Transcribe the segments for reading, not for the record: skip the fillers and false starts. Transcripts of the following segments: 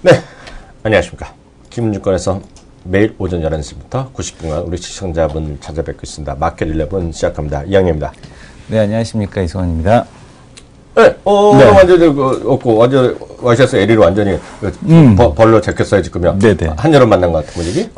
네, 안녕하십니까. 김은주권에서 매일 오전 11시부터 90분간 우리 시청자분 찾아뵙고 있습니다. 마켓 11 시작합니다. 이양입니다. 네, 안녕하십니까. 이승환입니다. 네, 네. 완전히 없고, 완전 와이셔츠 LE로 완전히 벌로 제꼈어요, 지금요. 네네. 한여름 만난 것 같은 분위기?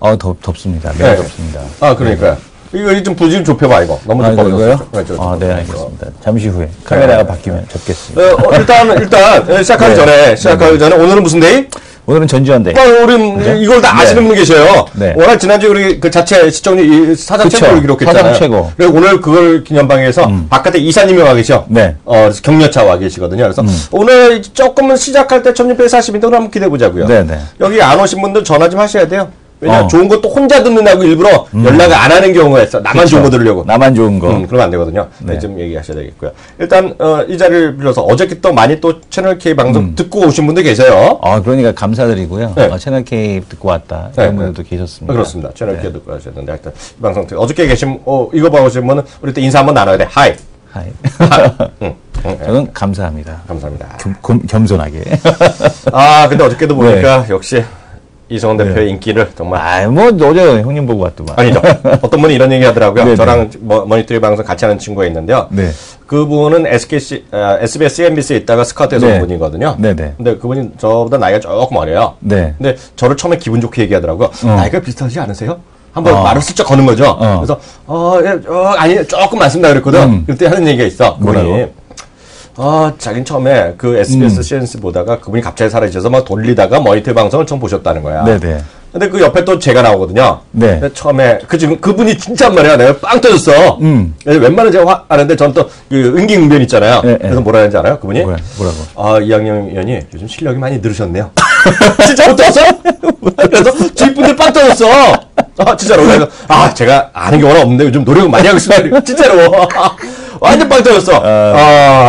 덥습니다. 매우 네. 덥습니다. 아, 그러니까요. 이거 좀 부지 좀 좁혀봐, 이거. 너무 이거요? 좁아졌어요. 네, 알겠습니다. 잠시 후에 카메라가 바뀌면 접겠습니다. 일단, 시작하기 네. 전에, 오늘은 무슨 데이? 오늘은 전지현대. 우리 이걸 다 아시는 분 계셔요. 네. 워낙 지난주에 우리 그 자체 시청률 사상 최고를 기록했잖아요. 사상 최고. 그리고 오늘 그걸 기념방에서 바깥에 이사님이 와 계셔. 네. 격려차 와 계시거든요. 그래서 오늘 조금은 시작할 때 1640인데 그럼 한번 기대해 보자고요. 네네. 여기 안 오신 분들 전화 좀 하셔야 돼요. 왜냐면 좋은 것도 혼자 듣는다고 일부러 연락을 안 하는 경우가 있어. 나만 좋은 거 들으려고. 나만 좋은 거. 그러면 안 되거든요. 네. 좀 얘기하셔야 되겠고요. 일단 이 자리를 빌려서 어저께 또 많이 또 채널 K 방송 듣고 오신 분들 계세요. 그러니까 감사드리고요. 네. 채널 K 듣고 왔다. 네, 이런 분들도 계셨습니다. 그렇습니다. 채널 K 듣고 하셨는데 하여튼 이 방송 어저께 계신 이거 봐오신 분은 우리 또 인사 한번 나눠야 돼. 하이. 하이. 저는 감사합니다. 감사합니다. 겸손하게. 근데 어저께도 보니까 역시 이성훈 대표의 인기를 정말. 어제 형님 보고 왔더만. 아니죠. 어떤 분이 이런 얘기 하더라고요. 네네. 저랑 머니터리 방송 같이 하는 친구가 있는데요. 네. 그분은 SBS, CNBC에 있다가 스카우트에서 온 분이거든요. 네네. 근데 그분이 저보다 나이가 조금 어려요. 네. 근데 저를 처음에 기분 좋게 얘기하더라고요. 나이가 비슷하지 않으세요? 한번 말을 슬쩍 거는 거죠. 그래서, 아니, 조금 많습니다. 그랬거든. 그때 하는 얘기가 있어. 그분이. 자긴 처음에 그 SBS, CNBC 보다가 그분이 갑자기 사라지셔서 막 돌리다가 머니터리 방송을 처음 보셨다는 거야. 네네. 근데 그 옆에 또 제가 나오거든요. 네. 근데 처음에, 지금 그분이 진짜 말이야. 내가 빵 터졌어. 그래서 웬만하면 제가 하는데 전 또 응기응변 있잖아요. 네, 그래서 뭐라 하는지 알아요? 그분이? 뭐라고? 이양영 의원이 요즘 실력이 많이 늘으셨네요. 진짜 못 들었어? 그래서 주위 분들 빵 터졌어. 진짜로. 그래서, 제가 아는 게 워낙 없는데 요즘 노력을 많이 하고 있습니다. 진짜로. 완전 빵 터졌어.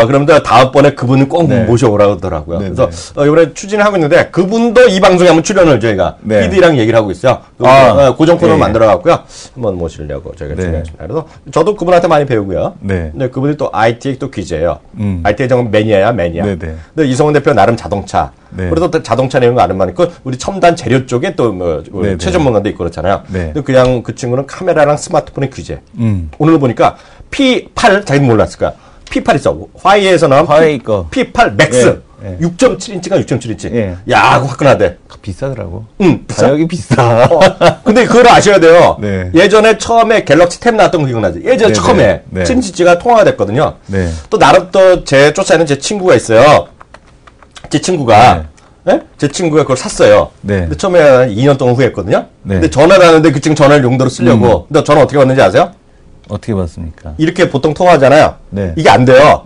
그러면 다음번에 그분을 꼭 모셔오라고 하더라고요. 그래서 이번에 추진을 하고 있는데 그분도 이 방송에 한번 출연을 저희가 PD랑 얘기를 하고 있어요. 고정 코너를 만들어갖고요. 한번 모시려고 저희가 준비했습니다. 그래서 저도 그분한테 많이 배우고요. 근데 그분이 또 IT 또 귀재예요. IT의 정말 매니아야, 매니아. 근데 이성훈 대표 나름 자동차. 그래도 또 자동차 내용 아는 만 있고 우리 첨단 재료 쪽에 또 최전문가도 있고 그렇잖아요. 근데 그냥 그 친구는 카메라랑 스마트폰의 귀재. 오늘 보니까 P8 자기는 몰랐을 거야. P8 있어. 화이에서 나온 P8 맥스. 6.7인치가 6.7인치. 야, 그거 화끈하대. 비싸더라고. 비싸. 가격이 비싸. 근데 그걸 아셔야 돼요. 예전에 처음에 갤럭시 탭 나왔던 거 기억나지? 예전에 처음에 7인치가 통화가 됐거든요. 또 나름 또 제 쫓아내는 제 친구가 있어요. 제 친구가 그걸 샀어요. 근데 처음에 2년 동안 후회했거든요. 근데 전화를 하는데 그 친구 전화를 용도로 쓰려고. 근데 전화 어떻게 받는지 아세요? 어떻게 받습니까? 이렇게 보통 통화하잖아요. 이게 안 돼요.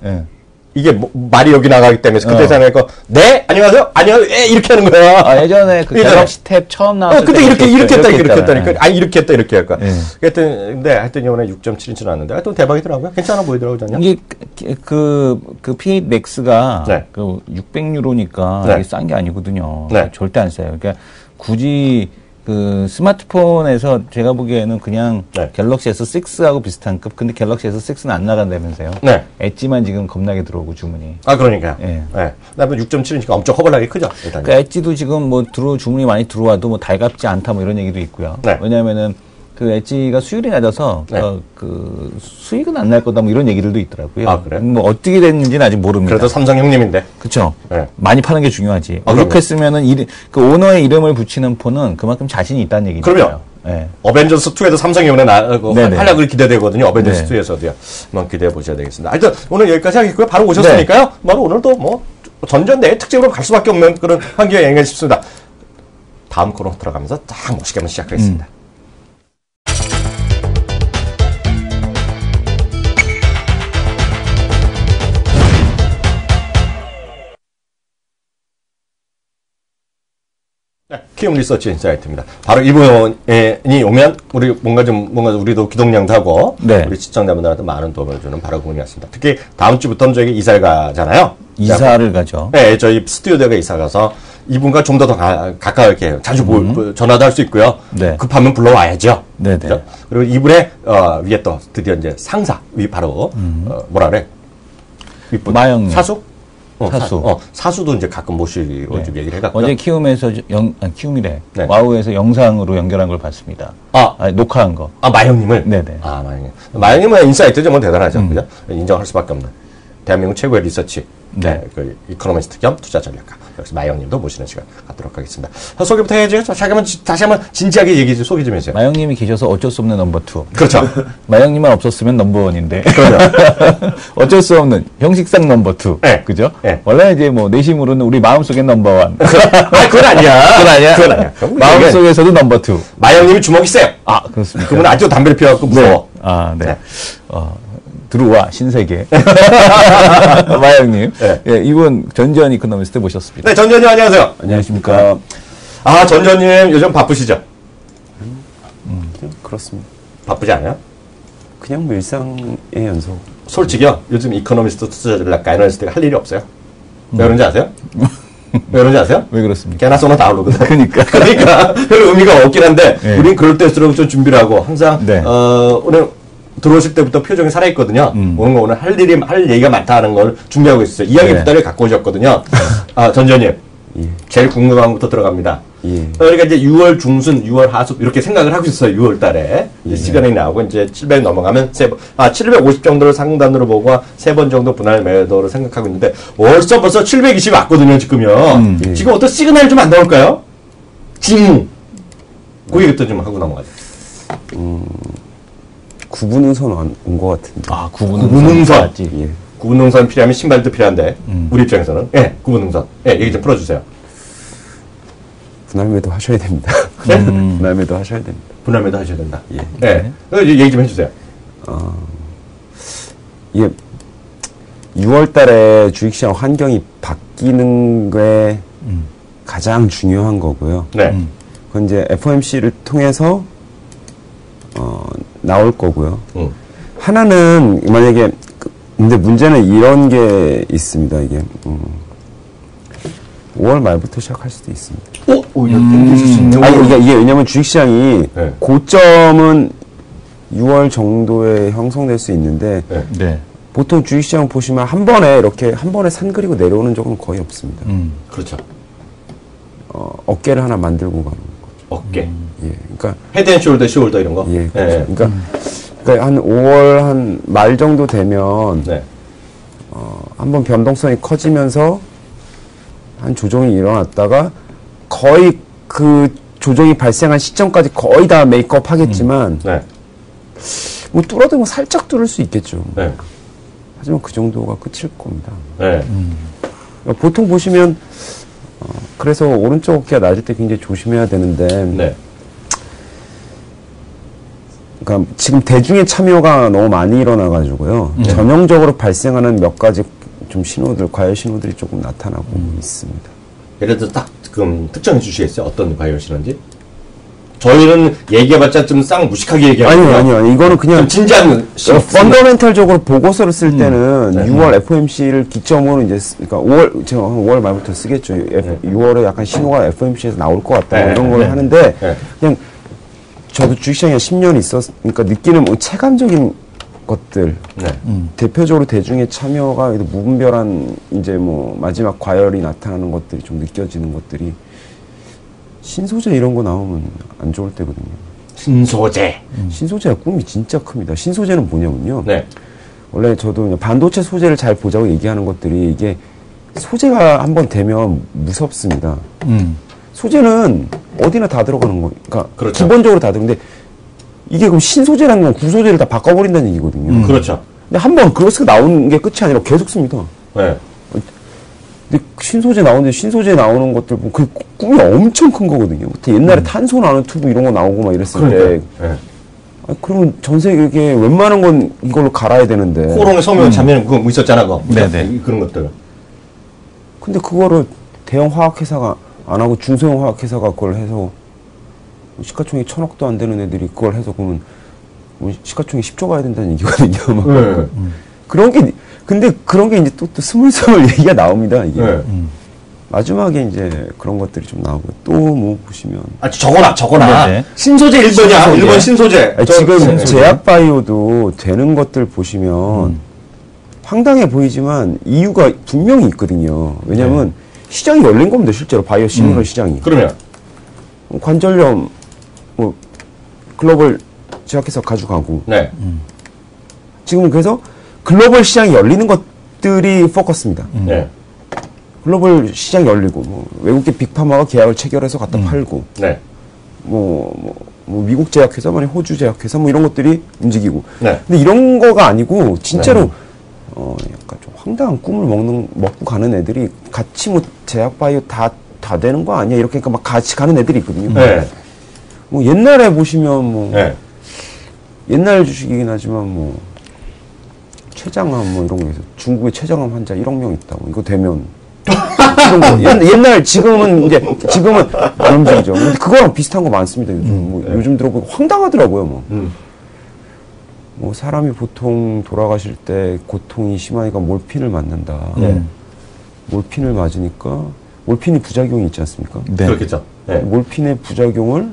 이게 말이 여기 나가기 때문에 그때 생각하니까 네 안녕하세요 안녕하세요 이렇게 하는 거야. 예전에 그 갤럭시 탭 처음 나왔을 때 그때 이렇게 했다니까 이렇게 했다 이렇게 할까. 근데 하여튼 이번에 6.7인치 나왔는데 하여튼 대박이더라고요. 괜찮아 보이더라고요. 저는. 이게 그 P8 맥스가 그 600유로니까 이게 싼 게 아니거든요. 절대 안 싸요. 그러니까 굳이 그 스마트폰에서 제가 보기에는 그냥 갤럭시 S6하고 비슷한 급. 근데 갤럭시 S6는 안 나간다면서요? 엣지만 지금 겁나게 들어오고 주문이. 그러니까요. 그다음에 6.7인치가 엄청 허벌나게 크죠. 일단. 그러니까 엣지도 지금 주문이 많이 들어와도 뭐 달갑지 않다 뭐 이런 얘기도 있고요. 왜냐면은 그 엣지가 수율이 낮아서 그 수익은 안 날 거다 뭐 이런 얘기들도 있더라고요. 그래요? 뭐 어떻게 됐는지는 아직 모릅니다. 그래도 삼성 형님인데. 그렇죠. 많이 파는 게 중요하지. 오죽했으면은 그 오너의 이름을 붙이는 폰은 그만큼 자신이 있다는 얘기죠. 그럼요. 어벤져스 2에도 삼성이 오늘 활약을 기대되거든요. 어벤져스 2에서도요. 한번 기대해 보셔야 되겠습니다. 하여튼 오늘 여기까지 하겠고요. 바로 오셨으니까요. 오늘도 뭐 전전대회 특집으로 갈 수밖에 없는 그런 환경이 아닌가 싶습니다. 다음 코너 들어가면서 딱 멋있게 한번 시작하겠습니다. 키움 리서치 인사이트입니다. 바로 이분이 오면 뭔가 우리도 기동량도 하고 우리 시청자분들한테 많은 도움을 주는 바로 그분이 왔습니다. 특히 다음 주부터는 저희 이사를 가잖아요. 이사를 가죠. 저희 스튜디오가 이사 가서 이분과 좀 더 가까이게 자주 전화도 할 수 있고요. 급하면 불러와야죠. 그렇죠? 그리고 이분의 위에 또 드디어 이제 상사 위 바로 뭐라 그래? 마영 사수? 사수. 사수도 이제 가끔 모시고 좀 얘기를 해갖고. 어제 키움에서 키움이래. 와우에서 영상으로 연결한 걸 봤습니다. 녹화한 거. 마영님을? 네네. 마영님. 마영님은 인사이트 정말 대단하죠. 그죠? 인정할 수밖에 없는. 대한민국 최고의 리서치. 그 이코노미스트 겸 투자 전략가. 역시 마영님도 모시는 시간 갖도록 하겠습니다. 소개부터 해야죠. 다시 한번 진지하게 소개 좀 해주세요. 마영님이 계셔서 어쩔 수 없는 넘버 2. 그렇죠. 마영님만 없었으면 넘버 1인데. 그렇죠. 어쩔 수 없는 형식상 넘버 2. 네. 그죠? 네. 원래 이제 뭐 내심으로는 우리 마음속엔 넘버 1. 그건 아니야. 그건 아니야. 그건 아니야. 마음속에서도 넘버 2. 마영님이 주먹이 세요. 그렇습니다. 그분은 아직도 담배를 피워갖고 무서워. 네. 들어와 신세계. 마영님. 이분 전지현 이코노미스트 모셨습니다. 네, 전지현님 안녕하세요. 안녕하십니까. 전지현님 요즘 바쁘시죠? 그렇습니다. 바쁘지 않아요? 그냥 뭐 일상의 연속. 솔직히요, 요즘 이코노미스트 투자 전략가 애널리스트가 할 일이 없어요. 왜 그런지 아세요? 왜 그런지 아세요? 왜 그렇습니까? 개나 소나 다 오르거든. 그러니까 별 의미가 없긴 한데, 우린 그럴 때일수록 좀 준비를 하고, 항상, 오늘 들어오실 때부터 표정이 살아있거든요. 오늘 할 얘기가 많다 하는 걸 준비하고 있어요. 이야기 부담을 갖고 오셨거든요. 전지현님. 제일 궁금한 것부터 들어갑니다. 그러니까 이제 6월 중순, 6월 하순 이렇게 생각을 하고 있어요. 6월 달에 시간이 나오고 이제 700 넘어가면 750 정도를 상단으로 보고 3번 정도 분할 매도를 생각하고 있는데 벌써 720이 왔거든요. 지금요. 지금 어떤 시그널이 좀 안 나올까요? 징. 그 얘기부터 좀 하고 넘어가죠. 구분응선 온 것 같은데. 구분응선. 구분응선 필요하면 신발도 필요한데 우리 입장에서는 구분응선. 얘기 좀 풀어주세요. 분할매도 하셔야 됩니다. 분할매도 하셔야 됩니다. 분할매도 하셔야 된다. 얘기 좀 해주세요. 이게 6월 달에 주식시장 환경이 바뀌는 게 가장 중요한 거고요. 그건 이제 FOMC를 통해서 나올 거고요. 하나는 만약에 근데 문제는 이런 게 있습니다. 이게 5월 말부터 시작할 수도 있습니다. 그러니까 이게 왜냐면 주식시장이 고점은 6월 정도에 형성될 수 있는데 보통 주식시장 보시면 한 번에 산 그리고 내려오는 적은 거의 없습니다. 그렇죠. 어깨를 하나 만들고 가는 거죠. 어깨. 그러니까 헤드앤숄더, 숄더 이런 거. 그렇죠. 그러니까 한 5월 한 말 정도 되면 한번 변동성이 커지면서 한 조정이 일어났다가 거의 그 조정이 발생한 시점까지 거의 다 메이크업 하겠지만 뭐 뚫어도 살짝 뚫을 수 있겠죠. 하지만 그 정도가 끝일 겁니다. 보통 보시면 그래서 오른쪽 어깨가 낮을 때 굉장히 조심해야 되는데 그러니까 지금 대중의 참여가 너무 많이 일어나가지고요. 전형적으로 발생하는 몇 가지 좀 신호들, 과열 신호들이 조금 나타나고 있습니다. 예를 들어 딱 지금 특정해 주시겠어요? 어떤 과열 신호인지? 저희는 얘기해봤자 좀 쌍 무식하게 얘기하거든요. 아니요. 이거는 그냥 진지한 펀더멘탈적으로 보고서를 쓸 때는 6월 FOMC를 기점으로 이제 그러니까 제가 5월 말부터 쓰겠죠. 6월에 약간 신호가 FOMC에서 나올 것 같다 이런 걸 하는데 그냥 저도 주식시장에 10년 있었으니까 느끼는 뭐 체감적인 것들 대표적으로 대중의 참여가 무분별한 이제 뭐 마지막 과열이 나타나는 것들이 좀 느껴지는 것들이 신소재 이런 거 나오면 안 좋을 때거든요. 신소재가 꿈이 진짜 큽니다. 신소재는 뭐냐면요. 원래 저도 그냥 반도체 소재를 잘 보자고 얘기하는 것들이 이게 소재가 한번 되면 무섭습니다. 소재는 어디나 다 들어가는 거. 그러니까 기본적으로 다 들어가는데 이게 그럼 신소재라는 건 구소재를 다 바꿔버린다는 얘기거든요. 그렇죠. 근데 한번 그것이 나오는 게 끝이 아니라 계속 씁니다. 근데 신소재 나오는 것들 그 꿈이 엄청 큰 거거든요. 옛날에 탄소 나노 튜브 이런 거 나오고 막 이랬을 때. 그러면 전 세계에 웬만한 건 이걸로 갈아야 되는데. 코롱의 성명 자면 그거 있었잖아, 그거. 그런 것들. 근데 그거를 대형 화학회사가 안 하고 중소형 화학회사가 그걸 해서 시가총액 1000억도 안 되는 애들이 그걸 해서 그러면 시가총액 10조 가야 된다는 얘기거든요. 근데 그런 게 이제 또 스물스물 얘기가 나옵니다, 이게. 마지막에 이제 그런 것들이 좀 나오고 또 뭐 보시면. 적어놔. 신소재 1번이야. 1번 신소재. 지금 제약바이오도 되는 것들 보시면 황당해 보이지만 이유가 분명히 있거든요. 왜냐하면 시장이 열린 겁니다. 실제로 바이오 시뮬러 시장이. 그러면 관절염 뭐 글로벌 제약회사 가져가고. 네. 지금은 그래서 글로벌 시장이 열리는 것들이 포커스입니다. 네. 글로벌 시장이 열리고 뭐 외국계 빅파마가 계약을 체결해서 갖다 팔고. 네. 뭐 미국 제약회사, 호주 제약회사 뭐 이런 것들이 움직이고. 네. 근데 이런 거가 아니고 진짜로 약간 좀 황당한 꿈을 먹고 가는 애들이 같이 뭐 제약 바이오 다 되는 거 아니야? 이렇게 막 같이 가는 애들이 있거든요. 네. 뭐 옛날에 보시면 뭐 네. 옛날 주식이긴 하지만 뭐 췌장암 뭐 이런 거에서 중국에 췌장암 환자 1억 명 있다고 이거 되면 이런 거 옛날 지금은 안 움직이죠. 근데 그거랑 비슷한 거 많습니다. 요즘 요즘 들어보면 황당하더라고요. 뭐 사람이 보통 돌아가실 때 고통이 심하니까 몰핀을 맞는다. 몰핀을 맞으니까 몰핀이 부작용이 있지 않습니까? 네. 그렇겠죠. 네. 몰핀의 부작용을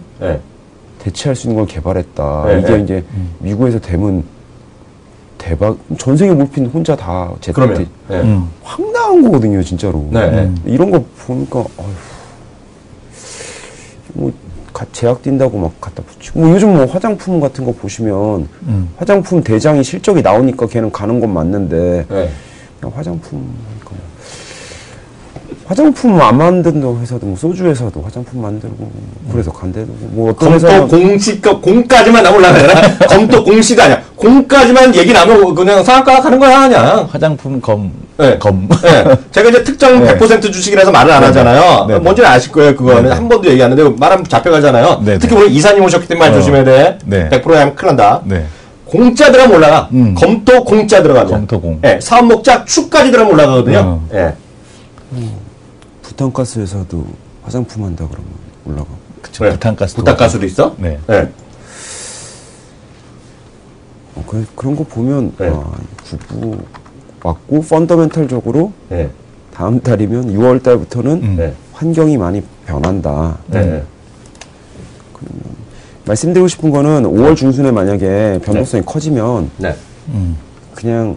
대체할 수 있는 걸 개발했다. 이게 이제 미국에서 대문 대박. 전 세계 몰핀 혼자 다 제때 황당한 거거든요, 진짜로. 이런 거 보니까 뭐 제약 뛴다고 막 갖다 붙이고. 뭐 요즘 뭐 화장품 같은 거 보시면 화장품 대장이 실적이 나오니까 걔는 가는 건 맞는데 그냥 화장품 안 만드는 회사도 뭐 소주 회사도 화장품 만들고 그래서 간대도 뭐 어떤 검토 공시가 공까지만 나면 올라가잖아. 검토 공시가 아니야. 공까지만 얘기 나면 그냥 상한가 가는 거야 그냥. 화장품 검. 제가 이제 특정 100% 주식이라서 말을 안 하잖아요. 뭔지는 아실 거예요. 그거는 한 번도 얘기 안 했는데 말하면 잡혀가잖아요. 특히 오늘 이사님 오셨기 때문에 조심해야 돼. 100% 하면 큰일 난다. 공짜 들어가면 올라가. 검토 공짜 들어가면. 검토 공. 사업 목적 추까지 들어가면 올라가거든요. 부탄가스 회사도 화장품 한다 그러면 올라가. 그쵸. 부탄가스도 있어? 네. 그런 거 보면 구부 맞고 펀더멘털적으로 다음 달이면 6월 달부터는 환경이 많이 변한다. 말씀드리고 싶은 거는 5월 중순에 만약에 변동성이 커지면 그냥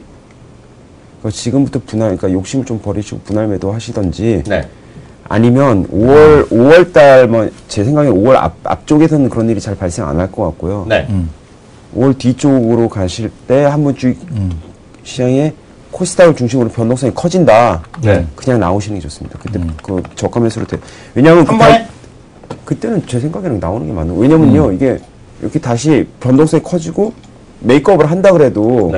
지금부터 그러니까 욕심을 좀 버리시고 분할 매도 하시던지 아니면 5월 달 뭐 제 생각에 5월 앞쪽에서는 그런 일이 잘 발생 안 할 것 같고요. 5월 뒤쪽으로 가실 때 한 번 주식 시장에 코스닥을 중심으로 변동성이 커진다. 그냥 나오시는 게 좋습니다. 그때 그 저가 매수를 때 왜냐하면 한 번에 그때는 제 생각에는 나오는 게 맞는. 왜냐면요 이게 이렇게 다시 변동성이 커지고 메이크업을 한다 그래도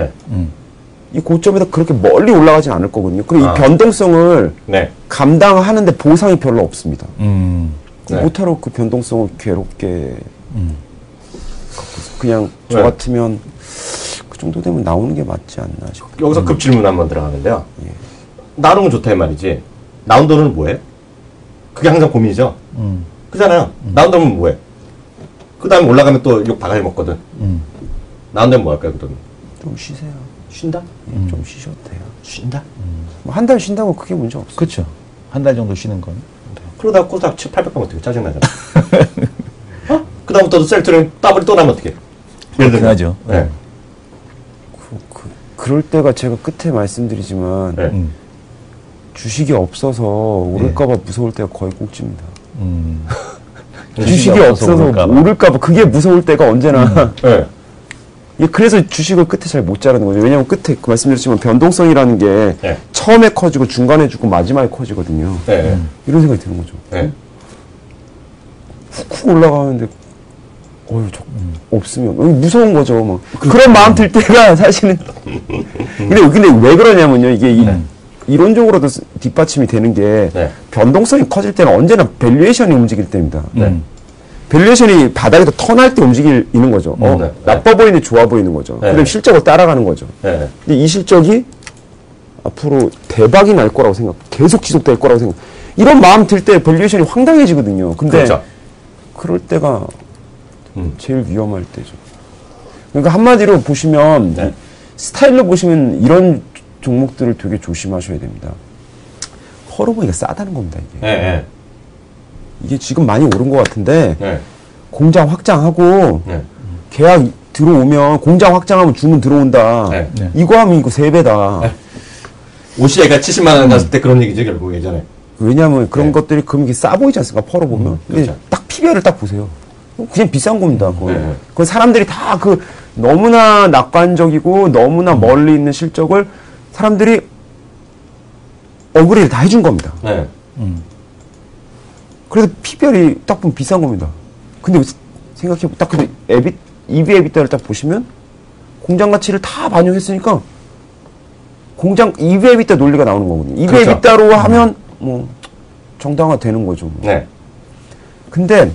이 고점에서 그렇게 멀리 올라가진 않을 거거든요. 그리고 이 변동성을 감당하는데 보상이 별로 없습니다. 못하러 그 변동성을 괴롭게 그냥 저 같으면 그 정도 되면 나오는 게 맞지 않나 싶어요. 여기서 급 질문 한번 들어가는데요. 나오는 건 좋다 이 말이지. 나온 돈은 뭐해? 그게 항상 고민이죠. 그잖아요. 나온 돈은 뭐해? 그 다음에 올라가면 또 욕 바가지 먹거든. 나온 데는 뭐 할까요, 그 돈은? 좀 쉬세요. 쉰다? 좀 쉬셔도 돼요. 쉰다? 뭐 한 달 쉰다고 크게 문제 없어요. 그렇죠. 한 달 정도 쉬는 건. 그러다가 코스닥 700, 800번 어떻게 짜증나잖아. 그 다음부터도 셀트는 더블이 또 나면 어떻게? 그렇긴 하죠. 그럴 때가 제가 끝에 말씀드리지만 주식이 없어서 오를까봐 무서울 때가 거의 꼭지입니다. 주식이 없어서 오를까봐 그게 무서울 때가 언제나. 그래서 주식을 끝에 잘 못 자라는 거죠. 왜냐하면 끝에 그 말씀드렸지만 변동성이라는 게 처음에 커지고 중간에 죽고 마지막에 커지거든요. 이런 생각이 드는 거죠. 훅훅 올라가는데 없으면 무서운 거죠. 막. 그런 마음 들 때가 사실은. 근데 왜 그러냐면요. 이게 이론적으로도 뒷받침이 되는 게 변동성이 커질 때는 언제나 밸류에이션이 움직일 때입니다. 밸류에이션이 바닥에서 턴할 때 움직이는 거죠. 나빠 보이는데 좋아 보이는 거죠. 그다음에 실적을 따라가는 거죠. 근데 이 실적이 앞으로 대박이 날 거라고 계속 지속될 거라고 생각. 이런 마음 들 때 밸류에이션이 황당해지거든요. 근데 그럴 때가 제일 위험할 때죠. 그러니까 한마디로 보시면 스타일로 보시면 이런 종목들을 되게 조심하셔야 됩니다. 펄어보니까 싸다는 겁니다, 이게. 이게 지금 많이 오른 것 같은데 공장 확장하고 계약 들어오면 공장 확장하면 주문 들어온다. 이거 하면 이거 3배다. 옷이 70만 원 갔을 때 그런 얘기죠, 결국 예전에. 왜냐하면 그런 것들이 금액이 싸 보이지 않습니까? 펄어보면. 근데 그렇죠. 딱 PBR을 딱 보세요. 그냥 비싼 겁니다. 그건. 네. 그 사람들이 다 너무나 낙관적이고 너무나 멀리 있는 실적을 사람들이 어그레이를 다 해준 겁니다. 네. 그래서 PBR이 딱 보면 비싼 겁니다. 근데 생각해보면 딱 근데 EV 에비타를 딱 보시면 공장 가치를 다 반영했으니까 공장 EV 에비타 논리가 나오는 거거든요. EV 그렇죠. 에비타로 하면 뭐 정당화 되는 거죠. 뭐. 네. 근데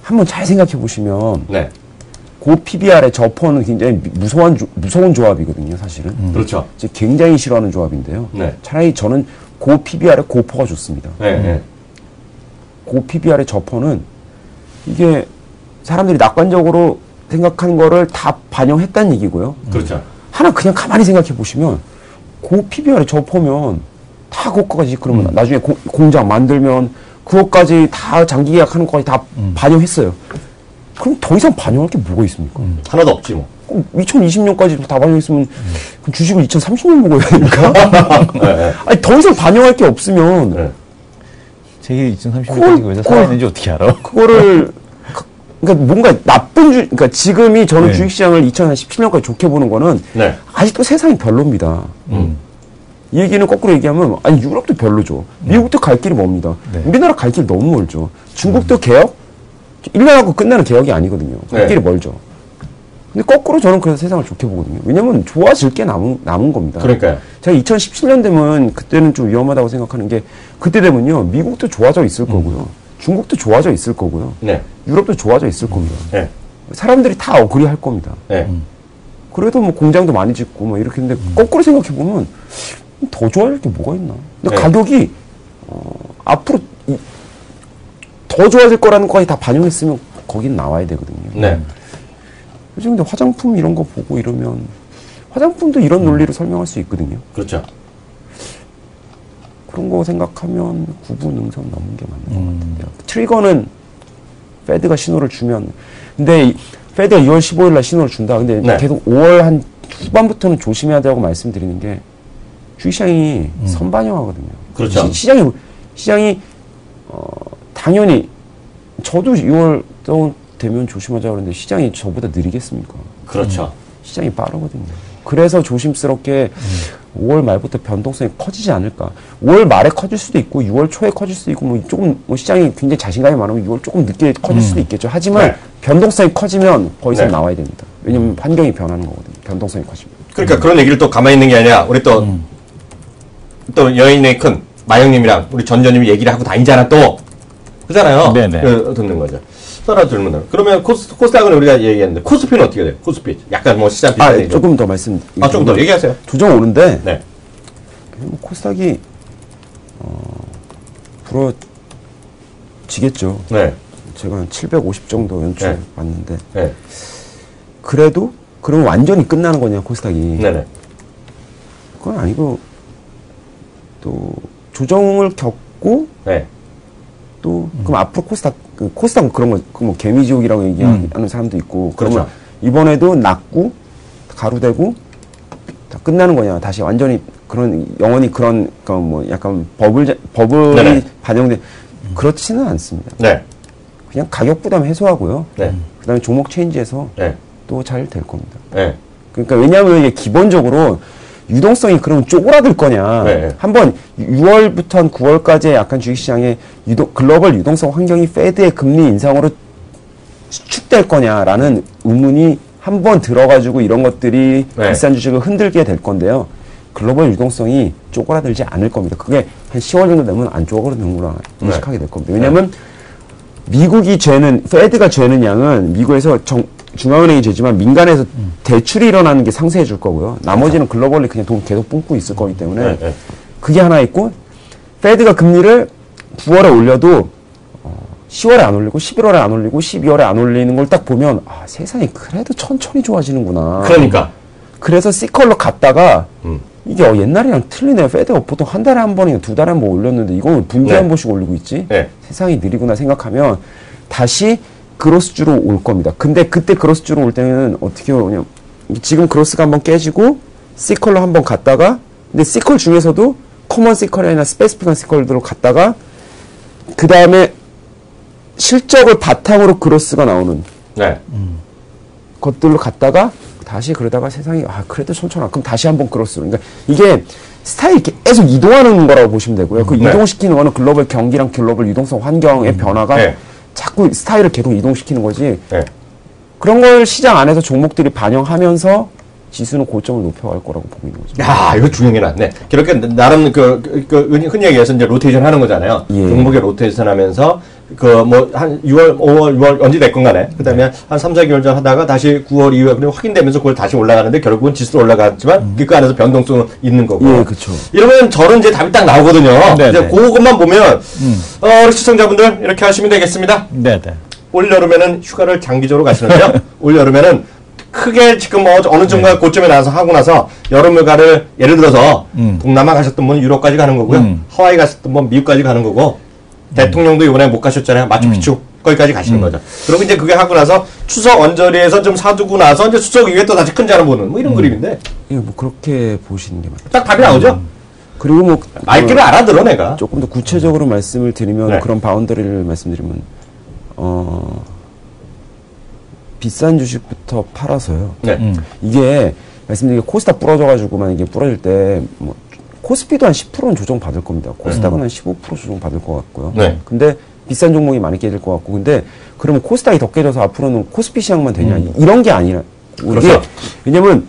한번 잘 생각해 보시면 네. 고 PBR의 저퍼는 굉장히 무서운 조합이거든요, 사실은. 그렇죠. 굉장히 싫어하는 조합인데요. 네. 차라리 저는 고 PBR의 고퍼가 좋습니다. 네. 고 PBR의 저퍼는 이게 사람들이 낙관적으로 생각하는 거를 다 반영했다는 얘기고요. 그렇죠. 하나 그냥 가만히 생각해 보시면 고 PBR의 저퍼면 다 그것까지 그러면 나중에 공장 만들면 그것까지 다 장기 계약하는 것까지 다 반영했어요. 그럼 더 이상 반영할 게 뭐가 있습니까? 하나도 없지 뭐. 2020년까지 다 반영했으면 그럼 주식을 2030년 먹어야 되니까. 네. 아니 더 이상 반영할 게 없으면 네. 제게 2030년까지 왜 살아있는지 어떻게 알아? 그거를 그러니까 뭔가 그러니까 지금이 저는 주식시장을 2017년까지 좋게 보는 거는 네. 아직도 세상이 별로입니다. 이 얘기는 거꾸로 얘기하면 아니 유럽도 별로죠. 미국도 갈 길이 멉니다. 네. 우리나라 갈 길이 너무 멀죠. 중국도 개혁 1년하고 끝나는 개혁이 아니거든요. 갈 길이 멀죠. 근데 거꾸로 저는 그래서 세상을 좋게 보거든요. 왜냐면 좋아질 게 남은 겁니다. 그러니까요. 제가 2017년 되면 그때는 좀 위험하다고 생각하는 게 그때 되면요. 미국도 좋아져 있을 거고요. 중국도 좋아져 있을 거고요. 네. 유럽도 좋아져 있을 겁니다. 네. 사람들이 다 어그리 할 겁니다. 네. 그래도 뭐 공장도 많이 짓고 뭐 이렇게 했는데 거꾸로 생각해 보면 더 좋아질 게 뭐가 있나? 근데 네. 가격이 앞으로 더 좋아질 거라는 거까지 다 반영했으면 거긴 나와야 되거든요. 네. 요즘 근데 화장품 이런 거 보고 이러면 화장품도 이런 논리로 설명할 수 있거든요. 그렇죠. 그런 거 생각하면 구분응선 넘는 게 맞는 것 같은데요. 트리거는 페드가 신호를 주면 근데 페드가 2월 15일 날 신호를 준다. 근데 네. 계속 5월 한 후반부터는 조심해야 되라고 말씀드리는 게 주식시장이 선반영하거든요. 그렇죠. 시장이 당연히 저도 6월 되면 조심하자고 그러는데 시장이 저보다 느리겠습니까? 그렇죠. 시장이 빠르거든요. 그래서 조심스럽게 5월 말부터 변동성이 커지지 않을까. 5월 말에 커질 수도 있고 6월 초에 커질 수도 있고 뭐 조금 시장이 굉장히 자신감이 많으면 6월 조금 늦게 커질 수도 있겠죠. 하지만 네. 변동성이 커지면 거기서 네. 나와야 됩니다. 왜냐면 환경이 변하는 거거든요. 변동성이 커지면. 그러니까 그런 얘기를 또 가만히 있는 게 아니라 우리 또 여인의 큰 마영님이랑 우리 전전님이 얘기를 하고 다니잖아 또. 그잖아요. 네네. 듣는 거죠. 따라 들으면. 그러면 코스닥은 우리가 얘기했는데 코스피는 어떻게 돼요? 코스피. 약간 뭐 시장 비슷한 조금 더 말씀. 조금 더 얘기하세요. 조정 오는데. 네. 코스닥이 부러지겠죠. 네. 제가 한 750 정도 연출 네. 봤는데. 네. 그래도 그러면 완전히 끝나는 거냐 코스닥이. 네네. 그건 아니고 또 조정을 겪고 네. 또 그럼 앞으로 코스닥은 그런 거 뭐 개미지옥이라고 얘기하는 사람도 있고 그러면 그렇죠. 이번에도 낮고 가루되고 다 끝나는 거냐 다시 완전히 그런 영원히 그런 뭐 약간 버블이 네네. 반영된 그렇지는 않습니다. 네. 그냥 가격 부담 해소하고요. 네. 그다음에 종목 체인지해서 네. 또 잘 될 겁니다. 네. 그러니까 왜냐하면 이게 기본적으로 유동성이 그럼 쪼그라들 거냐. 네. 한번 6월부터 한 9월까지의 약간 주식시장의 글로벌 유동성 환경이 페드의 금리 인상으로 수축될 거냐라는 의문이 한번 들어가지고 이런 것들이 네. 비싼 주식을 흔들게 될 건데요. 글로벌 유동성이 쪼그라들지 않을 겁니다. 그게 한 10월 정도 되면 안 쪼그라드는구나 인식하게 될 겁니다. 왜냐하면 페드가 죄는 양은 미국에서 중앙은행이 죄지만 민간에서 대출이 일어나는 게 상쇄해 줄 거고요. 나머지는 글로벌리 그냥 돈 계속 뿜고 있을 거기 때문에 네. 그게 하나 있고 페드가 금리를 9월에 올려도 10월에 안 올리고 11월에 안 올리고 12월에 안 올리는 걸 딱 보면 세상이 그래도 천천히 좋아지는구나. 그러니까. 그래서 C컬러 갔다가 이게 옛날이랑 틀리네요. 페드가 보통 한 달에 한 번이나 두 달에 한 번 올렸는데 이건 분기에 한 번씩 올리고 있지. 네. 세상이 느리구나 생각하면 다시 그로스주로 올 겁니다. 근데 그때 그로스주로 올 때는 어떻게 오냐. 지금 그로스가 한번 깨지고 C컬러 한번 갔다가 근데 시컬 중에서도 커먼 시컬이나 스페시픽한 시컬들로 갔다가 그 다음에 실적을 바탕으로 그로스가 나오는 네. 것들로 갔다가 다시 그러다가 세상이 그래도 손천하 그럼 다시 한번 그로스로. 그러니까 이게 스타일이 계속 이동하는 거라고 보시면 되고요. 그 이동시키는 거는 글로벌 경기랑 글로벌 유동성 환경의 변화가 자꾸 스타일을 계속 이동시키는 거지. 그런 걸 시장 안에서 종목들이 반영하면서 지수는 고점을 높여갈 거라고 보고 있는 거죠. 야, 이거 중요한 게 낫네. 그렇게 나름 흔히 얘기해서 이제 로테이션 하는 거잖아요. 종목에 로테이션 하면서 한 6월, 5월, 6월 언제 됐건 간에 그다음에 한 3, 4개월 전 하다가 다시 9월 이후에 그냥 확인되면서 그걸 다시 올라가는데 결국은 지수로 올라갔지만 그 안에서 변동성은 있는 거고. 예, 그렇죠. 이러면 저는 이제 답이 딱 나오거든요. 이제 그것만 보면 우리 시청자분들 이렇게 하시면 되겠습니다. 네. 올 여름에는 휴가를 장기적으로 가시는데요. 올 여름에는 크게 지금 어느 정도 고점에 나서 하고 나서 여름 휴가를 예를 들어서 동남아 가셨던 분은 유럽까지 가는 거고요. 하와이 가셨던 분은 미국까지 가는 거고 대통령도 이번에 못 가셨잖아요. 마추픽추 거기까지 가시는 거죠. 그리고 이제 그게 하고 나서 추석 언저리에서 좀 사두고 나서 이제 추석 이후에 또 다시 큰 자를 보는 뭐 이런 그림인데. 예, 뭐 그렇게 보시는 게 맞죠. 딱 답이 나오죠. 그리고 말귀를 알아들어 내가. 조금 더 구체적으로 말씀을 드리면 그런 바운더리를 말씀드리면 비싼 주식부터 팔아서요. 이게 말씀드린 게 코스닥 부러져가지고만 이게 부러질 때 뭐 코스피도 한 10%는 조정 받을 겁니다. 코스닥은 한 15% 조정 받을 것 같고요. 근데 비싼 종목이 많이 깨질 것 같고, 근데 그러면 코스닥이 더 깨져서 앞으로는 코스피 시장만 되냐 이런 게 아니라. 그렇죠. 왜냐면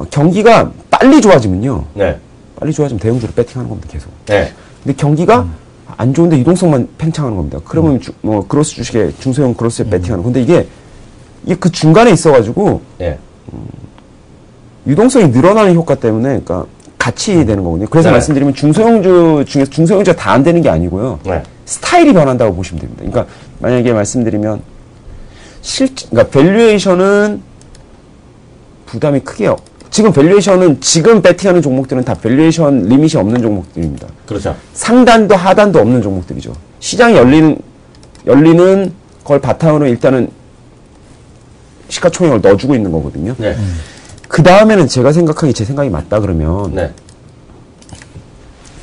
경기가 빨리 좋아지면요. 빨리 좋아지면 대형주로 배팅하는 겁니다. 계속. 근데 경기가 안 좋은데 유동성만 팽창하는 겁니다. 그러면 그로스 주식에 중소형 그로스에 배팅하는. 근데 이게 그 중간에 있어가지고 유동성이 늘어나는 효과 때문에 그러니까 같이 되는 거거든요. 그래서 말씀드리면 중소형주 중에서 중소형주가 다 안 되는 게 아니고요. 스타일이 변한다고 보시면 됩니다. 그러니까 만약에 말씀드리면 그러니까 밸류에이션은 부담이 크게 지금 밸류에이션은 지금 배팅하는 종목들은 다 밸류에이션 리밋이 없는 종목들입니다. 그렇죠. 상단도 하단도 없는 종목들이죠. 시장이 열리는 걸 바탕으로 일단은 시가총액을 넣어주고 있는 거거든요. 그 다음에는 제가 생각하기 제 생각이 맞다 그러면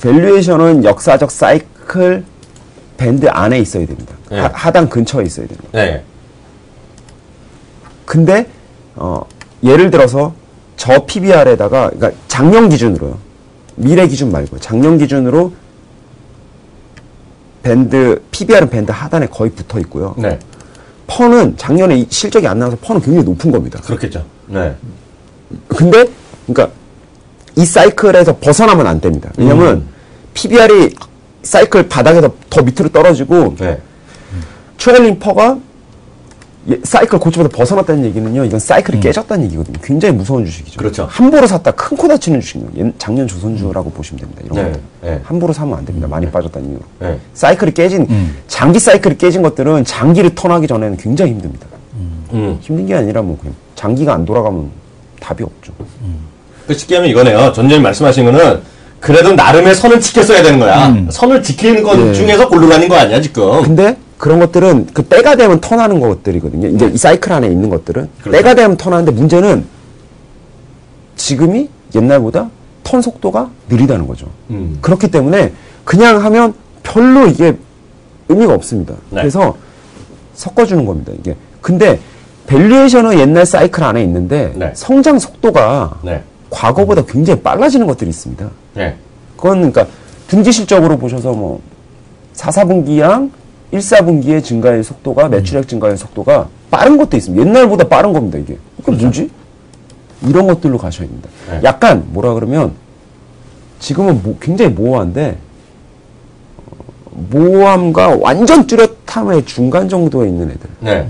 밸류에이션은 역사적 사이클 밴드 안에 있어야 됩니다. 하단 근처에 있어야 됩니다. 근데 예를 들어서 저 PBR에다가 그러니까 작년 기준으로요. 미래 기준 말고 작년 기준으로 PBR은 밴드 하단에 거의 붙어 있고요. 펀은 작년에 실적이 안 나와서 펀은 굉장히 높은 겁니다. 그렇겠죠. 근데 그러니까 이 사이클에서 벗어나면 안 됩니다. 왜냐면 PBR이 사이클 바닥에서 더 밑으로 떨어지고 트레일링 퍼가 사이클 고점에서 벗어났다는 얘기는요. 이건 사이클이 깨졌다는 얘기거든요. 굉장히 무서운 주식이죠. 그렇죠. 함부로 샀다 큰 코 다치는 주식이에요. 작년 조선주라고 보시면 됩니다. 이런 거 함부로 사면 안 됩니다. 많이 빠졌다는 이유로. 사이클이 깨진 장기 사이클이 깨진 것들은 장기를 턴하기 전에는 굉장히 힘듭니다. 힘든 게 아니라 뭐 그냥 장기가 안 돌아가면 답이 없죠. 쉽게 하면 이거네요. 전장님 말씀하신 거는 그래도 나름의 선을 지켰어야 되는 거야. 선을 지키는 것 중에서 골라가는 거 아니야 지금. 근데 그런 것들은 그 때가 되면 턴하는 것들이거든요. 이제 이 사이클 안에 있는 것들은 때가 되면 턴하는데 문제는 지금이 옛날보다 턴 속도가 느리다는 거죠. 그렇기 때문에 그냥 하면 별로 이게 의미가 없습니다. 그래서 섞어주는 겁니다. 이게 근데 밸류에이션은 옛날 사이클 안에 있는데 성장 속도가 과거보다 굉장히 빨라지는 것들이 있습니다. 그건 그러니까 분기 실적으로 보셔서 뭐 4, 4분기랑 1, 4분기의 증가의 속도가 매출액 증가의 속도가 빠른 것도 있습니다. 옛날보다 빠른 겁니다. 이게 뭐지? 이런 것들로 가셔야 됩니다. 약간 뭐라 그러면 지금은 굉장히 모호한데 모호함과 완전 뚜렷함의 중간 정도에 있는 애들.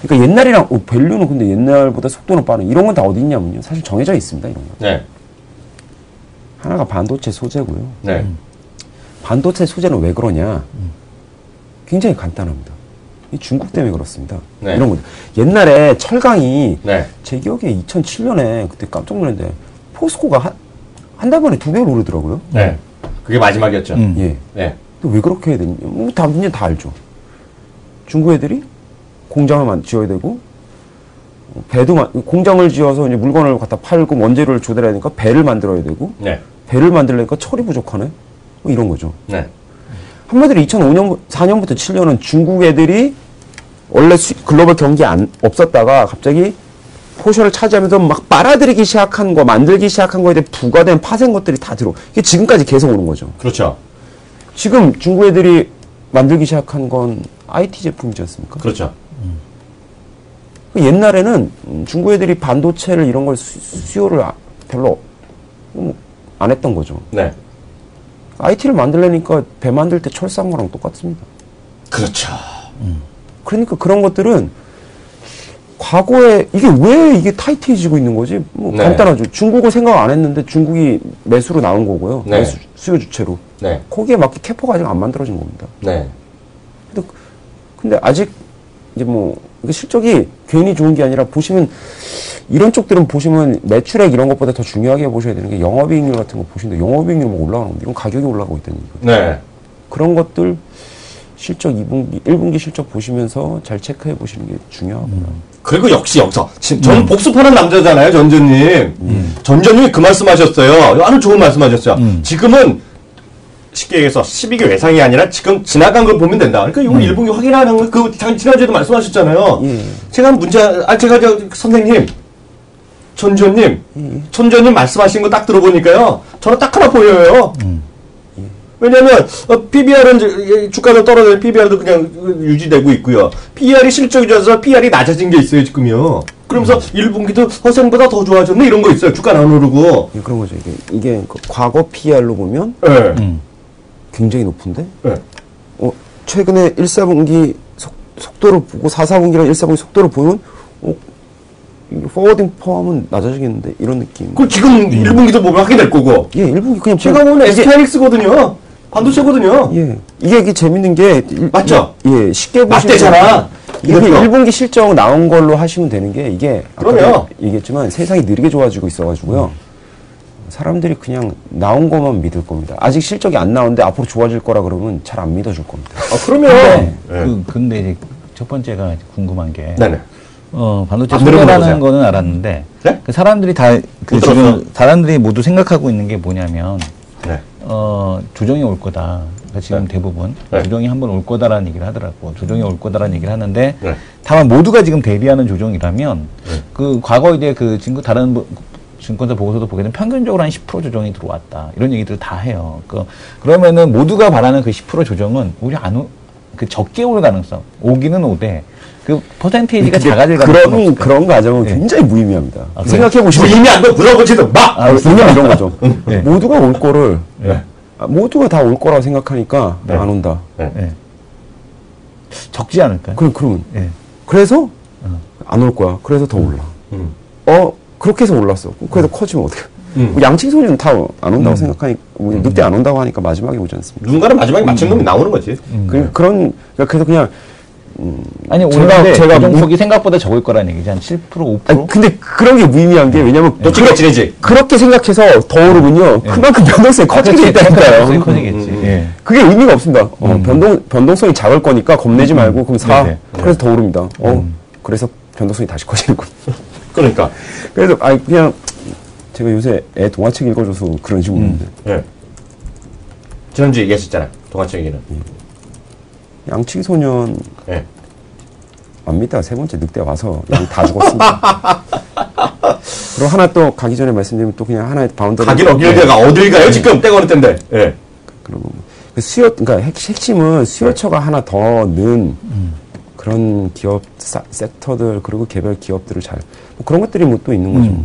그러니까 옛날이랑 밸류는 근데 옛날보다 속도는 빠른 이런 건 다 어디 있냐면요. 사실 정해져 있습니다. 이런 거. 하나가 반도체 소재고요. 반도체 소재는 왜 그러냐? 굉장히 간단합니다. 이 중국 때문에 그렇습니다. 이런 거. 옛날에 철강이 제 기억에 2007년에 그때 깜짝 놀랐는데 포스코가 한 달 만에 2배로 오르더라고요. 그게 마지막이었죠. 근데 왜 그렇게 해야 되냐? 뭐 이제 다 알죠. 중국 애들이 공장을 지어야 되고 공장을 지어서 이제 물건을 갖다 팔고 원재료를 조달해야 되니까 배를 만들어야 되고 배를 만들려니까 철이 부족하네. 뭐 이런 거죠. 네. 한마디로 2004년부터 7년은 중국 애들이 원래 글로벌 경기 없었다가 갑자기 포션을 차지하면서 막 빨아들이기 시작한 거, 만들기 시작한 거에 대해 부과된 파생 것들이 다 이게 지금까지 계속 오는 거죠. 그렇죠. 지금 중국 애들이 만들기 시작한 건 IT 제품이지 않습니까? 그렇죠. 옛날에는 중국 애들이 반도체를 이런 걸 수요를 별로 안 했던 거죠. 네. IT를 만들려니까 배 만들 때 철사한 거랑 똑같습니다. 그렇죠. 그러니까 그런 것들은 과거에 이게 타이트해지고 있는 거지? 뭐 네. 간단하죠. 중국어 생각 안 했는데 중국이 매수로 나온 거고요. 네. 수요 주체로. 네. 거기에 맞게 캐퍼가 아직 안 만들어진 겁니다. 네. 근데 아직 이제 뭐 이게 실적이 괜히 좋은 게 아니라 보시면 이런 쪽들은 보시면 매출액 이런 것보다 더 중요하게 보셔야 되는 게 영업이익률 같은 거 보시는데 영업이익률 막 올라가는 겁니다. 이건 가격이 올라가고 있다는 얘기거든요. 네. 그런 것들 실적 2분기, 1분기 실적 보시면서 잘 체크해 보시는 게 중요하구나. 그리고 역시 여기서 저는 복습하는 남자잖아요, 전전님. 전전님이 그 말씀하셨어요. 아주 좋은 말씀하셨어요. 지금은 쉽게 얘기해서 12개 외상이 아니라 지금 지나간 걸 보면 된다. 그러니까 이거 1분기 확인하는 거 지난주에도 말씀하셨잖아요. 제가 제가 선생님, 전전님, 전전님 말씀하신 거 딱 들어보니까요. 저는 딱 하나 보여요. 왜냐면 PBR은 주가가 떨어지는 PBR도 그냥 유지되고 있고요. PR이 실적이 좋아서 PR이 낮아진 게 있어요, 지금요. 그러면서 1분기도 허생보다 더 좋아졌네 이런 거 있어요. 주가는 안 오르고. 그런 거죠. 이게 과거 PR로 보면 네. 굉장히 높은데 네. 최근에 1, 4분기 속도를 보고 4, 4분기랑 1, 4분기 속도를 보면 포워딩 포함은 낮아지겠는데 이런 느낌. 그럼 지금 1분기도 보면 확인될 거고. 예, 1분기 그냥 제가 보면 SK하이닉스거든요. 반도체거든요. 예. 이게 재밌는 게 맞죠? 예, 쉽게 보시면 맞대잖아. 이게 1분기 실적 나온 걸로 하시면 되는 게 이게 그럼요. 아까 얘기했지만 세상이 느리게 좋아지고 있어가지고요. 사람들이 그냥 나온 것만 믿을 겁니다. 아직 실적이 안 나오는데 앞으로 좋아질 거라 그러면 잘 안 믿어줄 겁니다. 그러면. 근데 이제 첫 번째가 궁금한 게. 네네. 반도체 소개라는 거는 알았는데. 네? 그 사람들이 지금 사람들이 모두 생각하고 있는 게 뭐냐면. 네. 조정이 올 거다. 그러니까 지금 대부분 네. 조정이 한번 올 거다라는 얘기를 하더라고. 조정이 올 거다라는 얘기를 하는데 네. 다만 모두가 지금 대비하는 조정이라면 그 과거 이제 그 다른 증권사 보고서도 보게 되면 평균적으로 한 10% 조정이 들어왔다. 이런 얘기들을 다 해요. 그러면은 모두가 바라는 그 10% 조정은 우리 그 적게 올 가능성. 오기는 오되 그 퍼센테이지가 작아질 가능성이 없을까? 그런 과정은 굉장히 무의미합니다. 아, 생각해 보시면 이미 안 돼. 물어보지도 마. 왜냐면 이런 거죠. 네. 모두가 올 거를 네. 모두가 다 올 거라고 생각하니까 네. 안 온다. 네. 적지 않을까요? 그러면 네. 그래서 안 올 거야. 그래서 더 올라. 그렇게 해서 올랐어. 그래서 커지면 어떡해. 양측소리는 다 안 온다고 생각하니까 늑대 안 온다고 하니까 마지막에 오지 않습니까? 누군가는 마지막에 맞춘 놈이 나오는 거지. 그래서 그냥 아니 오는데 조정폭이 생각보다 적을 거라는 얘기지. 한 7%, 5%? 근데 그런 게 무의미한 게 왜냐면 너 지내지. 그렇게 생각해서 더 오르면요. 그만큼 변동성이 커지게 있다니까요. 커지겠지. 예. 그게 의미가 없습니다. 변동성이 작을 거니까 겁내지 말고 그럼 사. 네네. 그래서 더 오릅니다. 그래서 변동성이 다시 커지는 겁니다. 그러니까. 그래서 그냥 제가 요새 애 동화책 읽어줘서 그런 식으로 있는데 네. 지난주에 얘기하셨잖아요. 동화책 얘기는. 양치기 소년 네. 압니다. 세 번째 늑대 와서 양 다 죽었습니다. 그리고 하나 또 가기 전에 말씀드리면 또 그냥 하나의 바운더리 가긴 어딜 데가 어딜 가요? 지금 때가 어느 때인데. 예. 그리고 그러니까 핵심은 수요처가 하나 더 는 그런 기업 섹터들 그리고 개별 기업들을 뭐 그런 것들이 뭐 또 있는 거죠.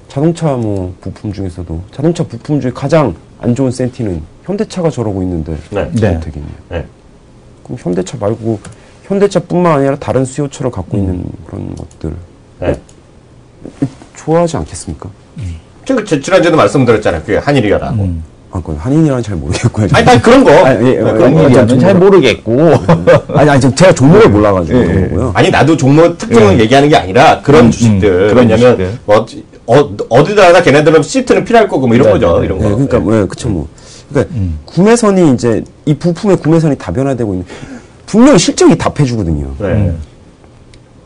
자동차 뭐 부품 중에서도 자동차 부품 중에 가장 안 좋은 센티는 현대차가 저러고 있는데 되겠네요. 네. 그럼 현대차 말고 현대차뿐만 아니라 다른 수요처를 갖고 있는 그런 것들 좋아하지 않겠습니까? 제가 지난주에도 말씀드렸잖아요. 그게 한일이라고. 그건 한인이라는 잘 모르겠고요. 아니 그런 거. 그런 얘기는 잘 모르겠고. 제가 종목을 몰라가지고 그런 거고요. 아니 나도 종목 특정을 얘기하는 게 아니라 그런 주식들. 왜냐면 어디다가 걔네들은 시트는 필요할 거고 뭐 이런 거죠. 이런 거. 그러니까 그쵸 뭐. 그러니까 구매선이 이제 이 부품의 구매선이 다변화되고 있는 분명히 실적이 답해주거든요.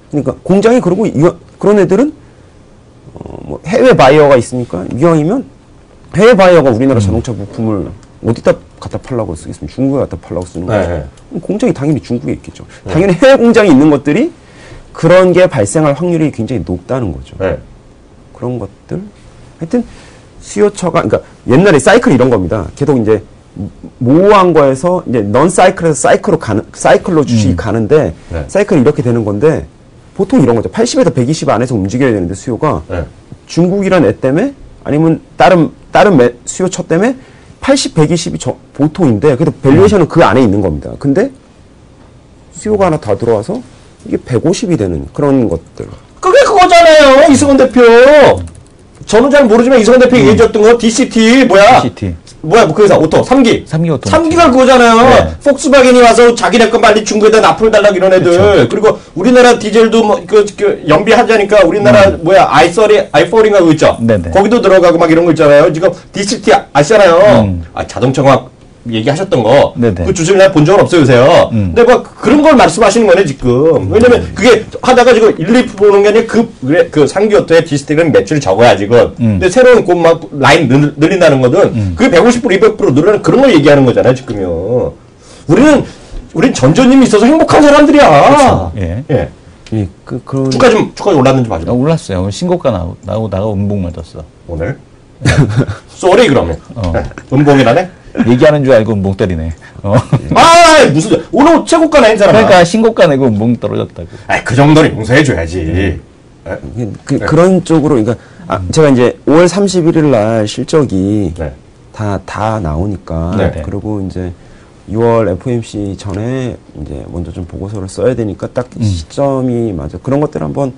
그러니까 공장이 그러고 그런 애들은 뭐 해외 바이어가 있으니까 이왕이면 해외 바이어가 우리나라 자동차 부품을 어디다 갖다 팔라고 쓰겠습니까? 중국에 갖다 팔라고 쓰는 거죠. 네. 공장이 당연히 중국에 있겠죠. 당연히 해외 공장이 있는 것들이 그런 게 발생할 확률이 굉장히 높다는 거죠. 네. 그런 것들. 하여튼 수요처가 그러니까 옛날에 사이클 이런 겁니다. 계속 이제 모호한 거에서 이제 넌 사이클에서 사이클로 주식이 가는데 네. 사이클이 이렇게 되는 건데 보통 이런 거죠. 80에서 120 안에서 움직여야 되는데 수요가 네. 중국이란 애 때문에 아니면 다른 수요처 때문에 80, 120이 보통인데 그래도 밸류에이션은 그 안에 있는 겁니다. 근데 수요가 하나 더 들어와서 이게 150이 되는 그런 것들. 그게 그거잖아요, 이승원 대표. 저는 잘 모르지만 이승원 대표 얘기해줬던 거 DCT 뭐야? DCT. 뭐야, 그 회사 오토 3기. 3기 오토. 3기가 그거잖아요. 네. 폭스바겐이 와서 자기네 거 빨리 중국에다 납품을 달라고 이런 애들. 그렇죠. 그리고 우리나라 디젤도 뭐 연비하자니까 우리나라 뭐야, i4인가 그거 있죠? 네네. 거기도 들어가고 막 이런 거 있잖아요. 지금 DCT 아시잖아요. 자동차공학 얘기하셨던 거. 네네. 그 주식을 내가 본 적은 없어요, 요새요. 근데 뭐 그런 걸 말씀하시는 거네, 지금. 왜냐면 그게 하다가 지금 1, 2 보는 게 아니라 그 상기어토의 디스트릭은 매출이 적어야 지금. 근데 새로운 막 라인 늘린다는 거든 그게 150%, 200% 늘어나는 그런 걸 얘기하는 거잖아요, 지금요. 우린 전조님이 있어서 행복한 사람들이야. 그렇죠. 예. 예. 예, 그런 주가 올랐는지 봐줘. 올랐어요. 신고가 나오다가 음봉 맞았어. 오늘? 쏘리, 그러면. 어. 음봉이라네? 얘기하는 줄 알고 음봉 때리네. 무슨, 오늘 최고가네, 이 사람. 그러니까 신고가 내고 음봉 떨어졌다고. 그 정도는 용서해줘야지. 그런 쪽으로, 그러니까, 제가 이제 5월 31일 날 실적이 네. 다 나오니까, 네. 그리고 이제 6월 FOMC 전에 이제 먼저 좀 보고서를 써야 되니까 딱 시점이 맞아. 그런 것들 한번,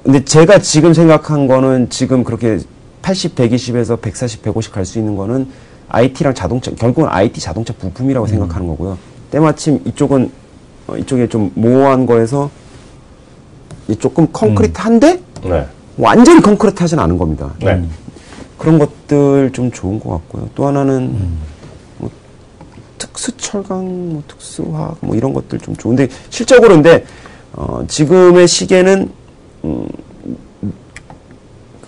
근데 제가 지금 생각한 거는 지금 그렇게 80, 120에서 140, 150 갈 수 있는 거는 IT랑 자동차, 결국은 IT 자동차 부품이라고 생각하는 거고요. 때마침 이쪽에 좀 모호한 거에서 조금 concrete한데 네. 완전히 concrete하진 않은 겁니다. 네. 그런 것들 좀 좋은 것 같고요. 또 하나는 뭐 특수철강, 뭐 특수화학, 뭐 이런 것들 좀 좋은데 실적으로 근데 지금의 시계는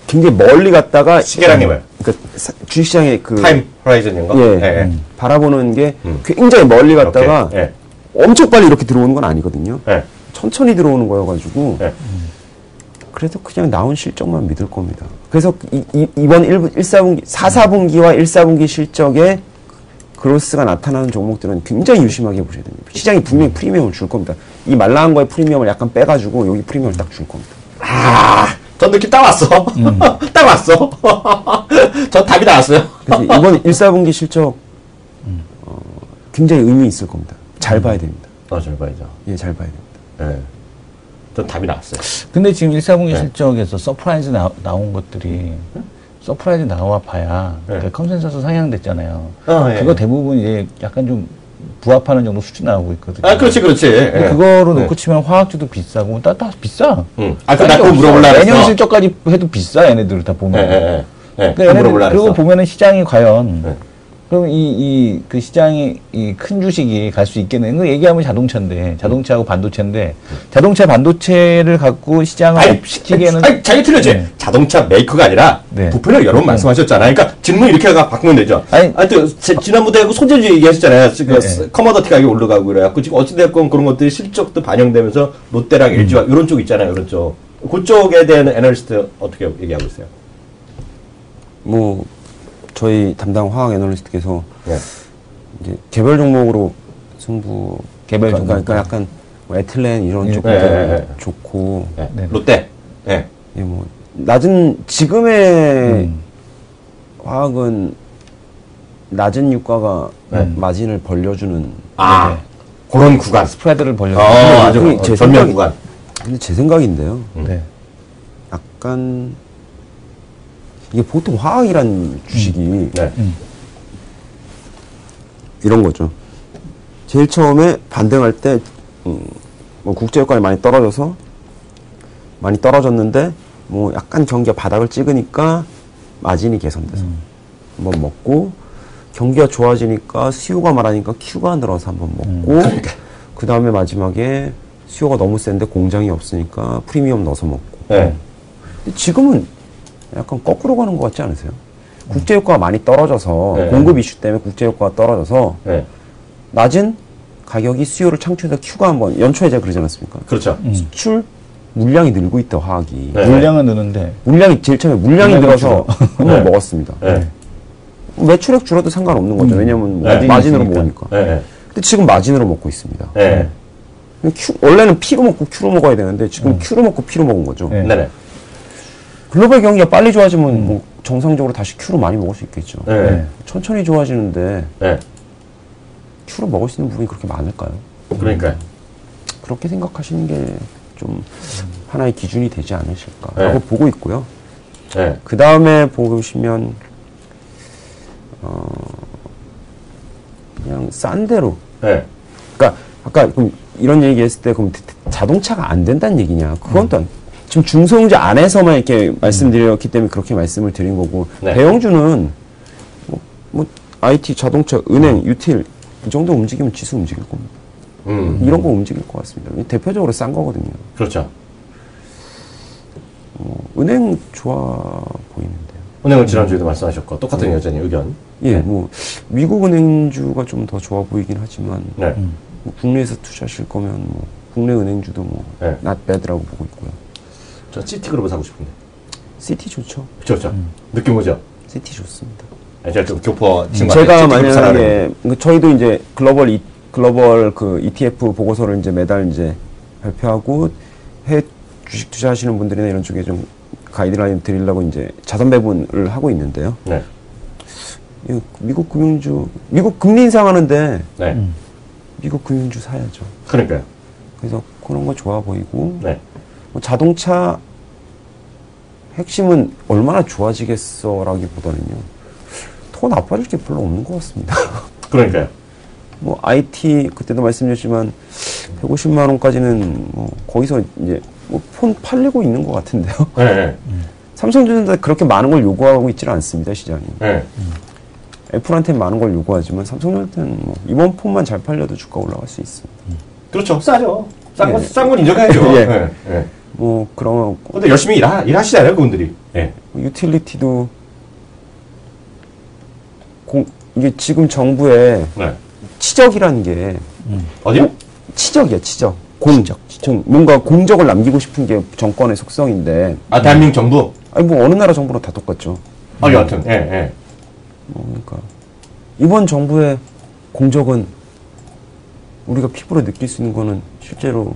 굉장히 멀리 갔다가 시계란 게 뭐예요? 그러니까 주식시장의 그 타임 호라이즌인 거? 예, 바라보는 게 굉장히 멀리 갔다가 오케이. 예. 엄청 빨리 이렇게 들어오는 건 아니거든요. 예. 천천히 들어오는 거여가지고 예. 그래도 그냥 나온 실적만 믿을 겁니다. 그래서 이번 1사분기, 4사분기와 1사분기 실적에 그로스가 나타나는 종목들은 굉장히 유심하게 보셔야 됩니다. 시장이 분명히 프리미엄을 줄 겁니다. 이 말라한 거에 프리미엄을 약간 빼가지고 여기 프리미엄을 딱 줄 겁니다. 전 느낌 딱 왔어. 딱 왔어. 전 답이 나왔어요. 그래서 이번 1사분기 실적 굉장히 의미 있을 겁니다. 잘 봐야 됩니다. 잘 봐야죠. 예, 잘 봐야 됩니다. 예. 전 답이 나왔어요. 근데 지금 1사분기 실적에서 서프라이즈 나온 것들이 서프라이즈 나와 봐야 그러니까 컨센서스 상향됐잖아요. 예. 그거 대부분 이제 약간 좀 부합하는 정도 수치 나오고 있거든요. 그렇지. 근데 예. 그거로 놓고 치면 화학주도 비싸고 다 비싸. 나 그거 물어보려고 했어. 내년 실적까지 해도 비싸 얘네들 다 보면. 그러니까 얘네들 그리고 보면은 시장이 과연 그럼 그 시장이 큰 주식이 갈 수 있겠네. 그 얘기하면 자동차인데 자동차하고 반도체인데 자동차 반도체를 갖고 시장을 업시키기에는 자기 틀렸지. 네. 자동차 메이커가 아니라 부품을 여러 번 말씀하셨잖아요. 그러니까 질문 이렇게 바꾸면 되죠. 하여튼 지난번에 소재주 얘기하셨잖아요. 커머더티 가격이 올라가고 그래갖고 지금 어찌됐건 그런 것들이 실적도 반영되면서 롯데랑 LG와 이런 쪽 있잖아요. 이런 쪽. 그쪽에 대한 애널리스트 어떻게 얘기하고 있어요? 뭐 저희 담당 화학 애널리스트께서 이제 개별 종목으로 승부 개별 종목 그러니까 약간 뭐 에틸렌 이런 쪽들 좋고 롯데 뭐 낮은 지금의 화학은 낮은 유가가 마진을 벌려주는 그런 구간 스프레드를 벌려주는 맞아. 제 전면 구간. 근데 제 생각인데요. 네. 약간 이게 보통 화학이란 주식이 이런 거죠. 제일 처음에 반등할 때 뭐 국제유가가 많이 떨어졌는데 뭐 약간 경기가 바닥을 찍으니까 마진이 개선돼서 한번 먹고 경기가 좋아지니까 수요가 말하니까 Q가 늘어서 한번 먹고 그 다음에 마지막에 수요가 너무 센데 공장이 없으니까 프리미엄 넣어서 먹고. 근데 지금은 약간 거꾸로 가는 것 같지 않으세요? 국제 효과가 많이 떨어져서 네. 공급 이슈 때문에 국제 효과가 떨어져서 네. 낮은 가격이 수요를 창출해서 Q가 한번 연초에 제가 그러지 않았습니까? 그렇죠. 수출 물량이 늘고 있다 화학이. 네. 물량은 느는데 물량이 제일 처음에 물량이 늘어서 한번 네. 먹었습니다. 네. 매출액 줄어도 상관없는 거죠. 왜냐하면 네. 마진으로 있으니까. 먹으니까. 네. 근데 지금 마진으로 먹고 있습니다. 네. 원래는 P로 먹고 Q로 먹어야 되는데 지금 Q로 먹고 P로 먹은 거죠. 네. 네네. 글로벌 경기가 빨리 좋아지면 뭐 정상적으로 다시 Q로 많이 먹을 수 있겠죠. 네. 천천히 좋아지는데 네. Q로 먹을 수 있는 부분이 그렇게 많을까요? 그러니까요. 그렇게 생각하시는 게 좀 하나의 기준이 되지 않으실까라고 네. 보고 있고요. 네. 그 다음에 보시면 그냥 싼 대로. 네. 그러니까 아까 그럼 이런 얘기했을 때 그럼 자동차가 안 된다는 얘기냐? 그건 또 지금 중소형제 안에서만 이렇게 말씀드렸기 때문에 그렇게 말씀을 드린 거고 네. 대형주는 뭐 IT, 자동차, 은행, 유틸 이 정도 움직이면 지수 움직일 겁니다. 이런 거 움직일 것 같습니다. 대표적으로 싼 거거든요. 그렇죠. 은행 좋아 보이는데요. 은행은 지난주에도 말씀하셨고 똑같은 여전히 의견. 예, 뭐 미국 은행주가 좀 더 좋아 보이긴 하지만 네. 뭐 국내에서 투자하실 거면 뭐 국내 은행주도 뭐 네. not bad라고 보고 있고요. 저 시티그룹을 사고 싶은데. 시티 좋죠. 그렇죠. 느낌 오죠? 시티 좋습니다. 제가 좀 교포 친구한테 제가 시티그룹 사라는 만약에 저희도 이제 글로벌 그 ETF 보고서를 이제 매달 이제 발표하고 해외 주식 투자하시는 분들이나 이런 쪽에 좀 가이드라인 드리려고 이제 자산 배분을 하고 있는데요. 네. 미국 금융주, 미국 금리 인상하는데 네. 미국 금융주 사야죠. 그러니까요. 그래서 그런 거 좋아 보이고 네. 뭐 자동차 핵심은 얼마나 좋아지겠어라기보다는요. 더 나빠질 게 별로 없는 것 같습니다. 그러니까요. 뭐 IT 그때도 말씀드렸지만 150만 원까지는 뭐 거기서 이제 뭐 폰 팔리고 있는 것 같은데요. 네. 네. 삼성전자 그렇게 많은 걸 요구하고 있지는 않습니다 시장이. 네. 애플한테는 많은 걸 요구하지만 삼성전자한테는 뭐 이번 폰만 잘 팔려도 주가 올라갈 수 있습니다. 그렇죠. 싸죠. 예. 싼 건 인정해야죠. 예. 네. 네. 뭐 그런 근데 열심히 일하시잖아요, 그분들이. 네. 유틸리티도 이게 지금 정부의 네. 치적이라는 게 어디요? 치적이야, 치적. 뭔가 공적을 남기고 싶은 게 정권의 속성인데. 아, 대한민국 정부? 아니, 뭐, 어느 나라 정부나 다 똑같죠. 아, 여하튼, 예, 예. 그러니까. 이번 정부의 공적은 우리가 피부로 느낄 수 있는 거는 실제로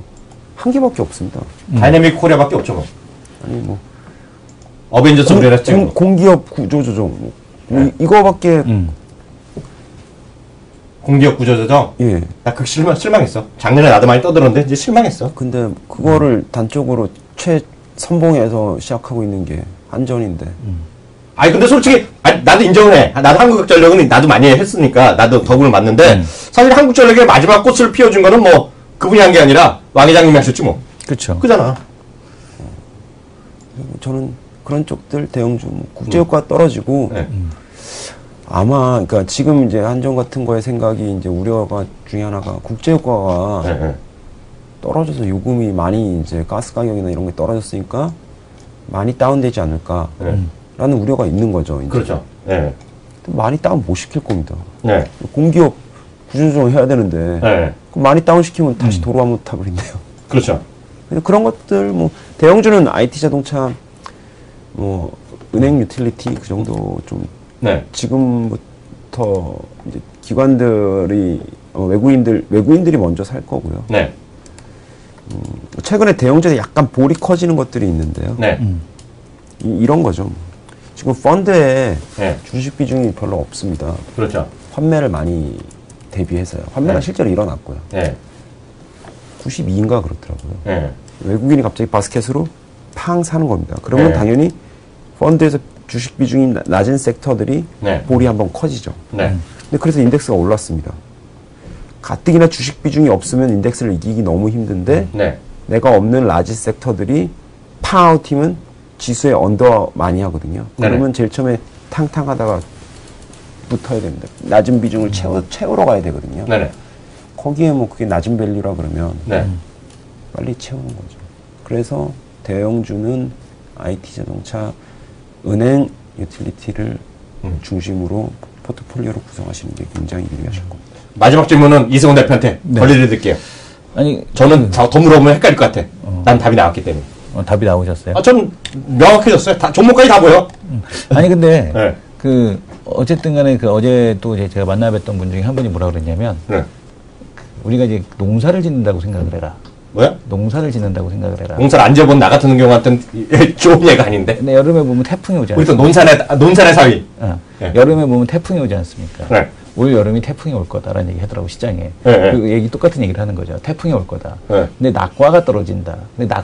한 개밖에 없습니다. 다이내믹 코리아밖에 없죠, 뭐. 아니, 뭐. 어벤져스 우리나라 찍은 거. 공기업 구조조정. 이거밖에. 공기업 구조조정? 예. 나 그 실망했어. 작년에 나도 많이 떠들었는데, 이제 실망했어. 근데 그거를 단적으로 최선봉에서 시작하고 있는 게 한전인데. 아니, 근데 솔직히, 나도 인정을 해. 나도 한국전력은 나도 많이 했으니까, 나도 덕을 맞는데, 사실 한국전력의 마지막 꽃을 피워준 거는 뭐, 그분이 한 게 아니라, 왕 회장님이 하셨지 뭐. 그렇죠. 그잖아. 저는 그런 쪽들 대형주 국제효과 떨어지고, 네. 아마, 그러니까 지금 이제 한전 같은 거의 생각이 이제 우려가 중에 하나가 국제효과가 네, 네. 떨어져서 요금이 많이 이제 가스 가격이나 이런 게 떨어졌으니까 많이 다운되지 않을까라는 네. 우려가 있는 거죠. 이제. 그렇죠. 네. 많이 다운 못 시킬 겁니다. 네. 공기업 구조조정 해야 되는데 네. 그럼 많이 다운 시키면 다시 도로 한번 타버린대요. 그렇죠. 그런 것들 뭐 대형주는 IT 자동차 뭐 은행 유틸리티 그 정도 좀 네. 지금부터 이제 기관들이 외국인들이 먼저 살 거고요. 네. 최근에 대형주에 약간 볼이 커지는 것들이 있는데요. 네. 이런 거죠. 지금 펀드에 네. 주식 비중이 별로 없습니다. 그렇죠. 환매를 많이 대비해서요. 환매가 네. 실제로 일어났고요. 네. 92인가 그렇더라고요. 네. 외국인이 갑자기 바스켓으로 팡 사는 겁니다. 그러면 네. 당연히 펀드에서 주식 비중이 낮은 섹터들이 네. 볼이 한번 커지죠. 네. 근데 그래서 인덱스가 올랐습니다. 가뜩이나 주식 비중이 없으면 인덱스를 이기기 너무 힘든데 네. 내가 없는 라지 섹터들이 팡아웃팀은 지수에 언더 많이 하거든요. 그러면 제일 처음에 탕탕하다가 붙어야 됩니다. 낮은 비중을 채우러 가야 되거든요. 네네. 거기에 뭐 그게 낮은 밸류라 그러면 네. 빨리 채우는 거죠. 그래서 대형주는 IT 자동차, 은행, 유틸리티를 중심으로 포트폴리오를 구성하시는 게 굉장히 유리하실 겁니다. 마지막 질문은 이승훈 대표한테 권리드릴게요. 아니 저는 더 물어보면 헷갈릴 것 같아. 난 답이 나왔기 때문에. 답이 나오셨어요? 전 명확해졌어요. 다 종목까지 다 보여. 아니 근데 네. 어쨌든 간에 어제 또 제가 만나뵀던 분 중에 한 분이 뭐라 그랬냐면 네. 우리가 이제 농사를 짓는다고 생각을 해라. 뭐야? 농사를 짓는다고 생각을 해라. 농사를 안 지어본 나 같은 경우한테는 좋은 예가 아닌데. 근데 여름에 보면 태풍이 오지 우리 않습니까? 또 논산의 사위. 네. 여름에 보면 태풍이 오지 않습니까? 네. 올 여름이 태풍이 올 거다라는 얘기 하더라고 시장에. 네. 그 얘기 똑같은 얘기를 하는 거죠. 태풍이 올 거다. 네. 근데 낙과가 떨어진다. 근데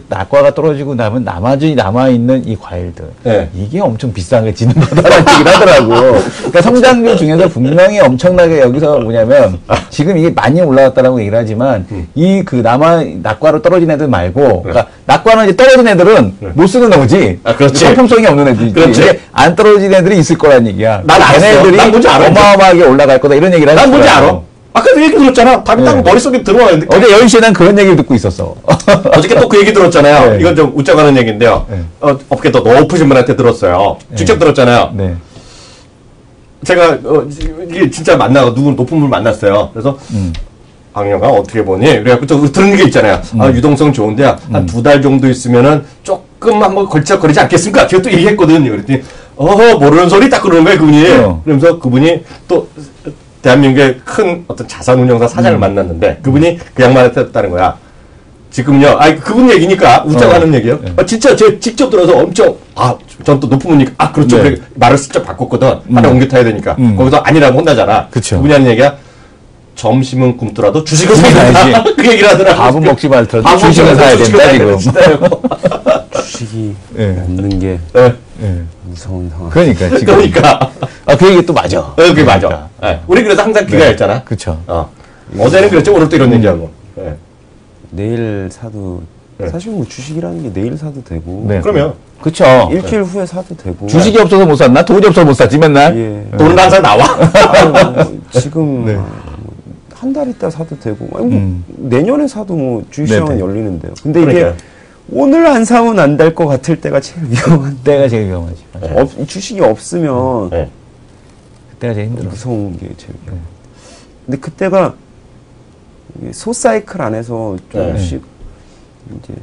낙과가 떨어지고 나면 남아 있는 이 과일들 네. 이게 엄청 비싸게 지는 거다라는 얘기를 하더라고. 그러니까 성장률 중에서 분명히 엄청나게 여기서 뭐냐면 지금 이게 많이 올라왔다라고 얘기를 하지만 이 낙과로 떨어진 애들 말고 그러니까 낙과는 이제 떨어진 애들은 못 쓰는 거지. 그렇지. 상품성이 없는 애들이지. 그렇지. 안 떨어진 애들이 있을 거란 얘기야. 난 알았어. 걔네들이 난 뭔지 알아. 어마어마하게 올라갈 거다 이런 얘기를 난 뭔지 알아. 아까도 얘기 들었잖아. 답이 딱 머릿속에 들어와요. 어제 10시에 난 그런 얘기를 듣고 있었어. 어저께 또 그 얘기 들었잖아요. 네. 이건 좀 웃자고 하는 얘기인데요. 네. 업계 더 높으신 분한테 들었어요. 직접 들었잖아요. 네. 제가 이게 진짜 누구 높은 분을 만났어요. 그래서 박영아 어떻게 보니? 그래갖고 또 들은 게 있잖아요. 유동성 좋은데 한 2달 정도 있으면은 조금 한번 걸쩍거리지 않겠습니까? 제가 또 얘기했거든요. 그랬더니 모르는 소리 딱 그러는 거예요, 그분이. 그러면서 그분이 또 대한민국의 큰 어떤 자산운용사 사장을 만났는데 그분이 그 양반한테 했다는 거야. 지금요, 그분 얘기니까 웃자고 하는 얘기예요. 진짜 제가 직접 들어서 엄청 전 또 높은 분이니까 그렇죠. 네. 그래, 말을 슬쩍 바꿨거든. 하나 옮겨 타야 되니까. 거기서 아니라고 혼나잖아. 그쵸. 그분이 하는 얘기야. 점심은 굶더라도 주식을 사야지. 그 얘기를 하더라고. 밥은 먹지 말더라도 주식을 사야 된다 지금. 주식이 없는 게 무서운 상황. 그러니까 지금. 그러니까. 그 얘기 또 맞아. 그게 맞아. 네. 우리 그래서 항상 그거였잖아. 그쵸. 어제는 그랬죠. 오늘 또 이런 얘기하고. 네. 내일 사도 사실 뭐 주식이라는 게 내일 사도 되고. 네. 그러면. 그쵸. 일주일 후에 사도 되고. 주식이 없어서 못 샀나? 돈이 없어서 못 샀지 맨날? 예. 돈은 항상 나와. 지금 한 달 있다 사도 되고. 내년에 사도 뭐 주식시장은 열리는데요. 근데 그러니까요. 이게 오늘 안 사면 안 될 것 같을 때가 제일 위험한. 때가 제일 위험하지. 주식이 없으면 그때가 제일 힘들어. 무서운 게 제일 위험해. 근데 그때가 소사이클 안에서 조금씩 이제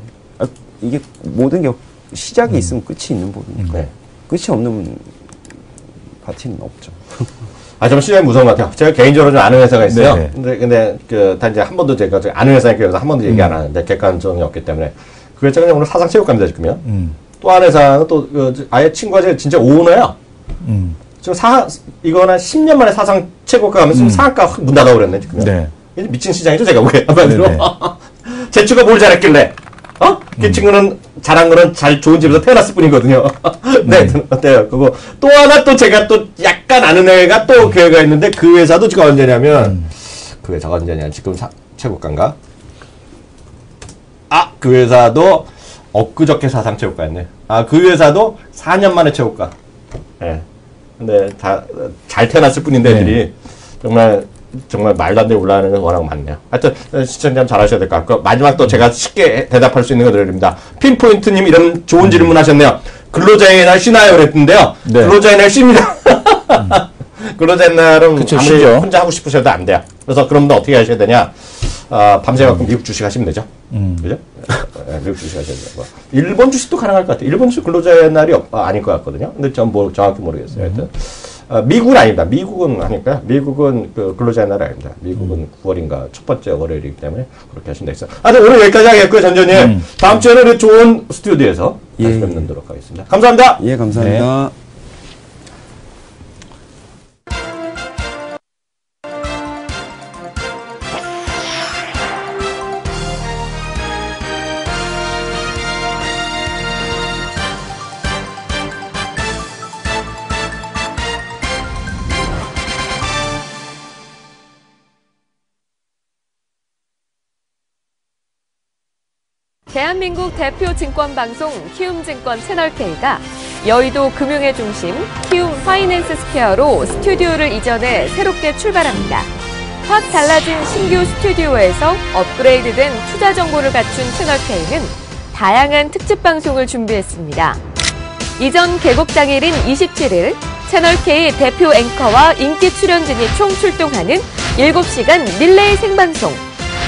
이게 모든 게 시작이 있으면 끝이 있는 법이니까 끝이 없는 파티는 없죠. 좀 시장이 무서운 것 같아요. 제가 개인적으로 좀 아는 회사가 있어요. 네. 근데 단지 한 번도 제가 아는 회사니까 여기서 한 번도 얘기 안 하는데 객관성이 없기 때문에 그 회사가 그냥 오늘 사상체육관입니다 지금요. 또 한 회사는 또 아예 친구가 진짜 오너야. 지금 이거는 10년 만에 사상 최고가 가면서 상한가 확 문 닫아 버렸네 지금. 네. 미친 시장이죠 제가 보기에 한마디로. 제 친구가 뭘 잘했길래? 그 친구는 잘한 거는 좋은 집에서 태어났을 뿐이거든요. 네, 어때요? 그거 또 하나 또 제가 또 약간 아는 애가 또 그 애가 있는데 그 회사도 지금 언제냐면 그 회사가 언제냐 지금 최고가인가? 그 회사도 엊그저께 사상 최고가였네. 그 회사도 4년 만에 최고가. 네. 근데 다 잘 태어났을 뿐인데 애들이 정말 말도 안 되게 올라가는 건 워낙 많네요. 하여튼 시청자 잘하셔야 될 것 같고 마지막 또 제가 쉽게 대답할 수 있는 거 드립니다. 핀포인트님 이런 좋은 질문 하셨네요. 근로자의 날 쉬나요? 그랬는데요. 근로자의 날 쉽니다. 근로자의 날은 그쵸, 아무리 쉬죠. 혼자 하고 싶으셔도 안 돼요. 그래서 그럼 어떻게 하셔야 되냐? 밤새 갖고 미국 주식 하시면 되죠. 그죠? 미국 주식 하셔야 돼요. 일본 주식도 가능할 것 같아요. 일본 주식 근로자의 날이 아닐 것 같거든요. 근데 전 정확히 모르겠어요. 하여튼. 미국은 아닙니다. 미국은 하니까요. 미국은 근로자의 날 아닙니다. 미국은 9월인가 첫 번째 월요일이기 때문에 그렇게 하시면 되겠어요. 오늘 여기까지 하겠고요, 전전님. 다음 주에는 좋은 스튜디오에서 다시 뵙도록 하겠습니다. 감사합니다. 예, 감사합니다. 네. 대한민국 대표 증권방송 키움증권 채널K가 여의도 금융의 중심 키움 파이낸스 스퀘어로 스튜디오를 이전해 새롭게 출발합니다. 확 달라진 신규 스튜디오에서 업그레이드된 투자 정보를 갖춘 채널K는 다양한 특집 방송을 준비했습니다. 이전 개국 당일인 27일 채널K 대표 앵커와 인기 출연진이 총 출동하는 7시간 릴레이 생방송.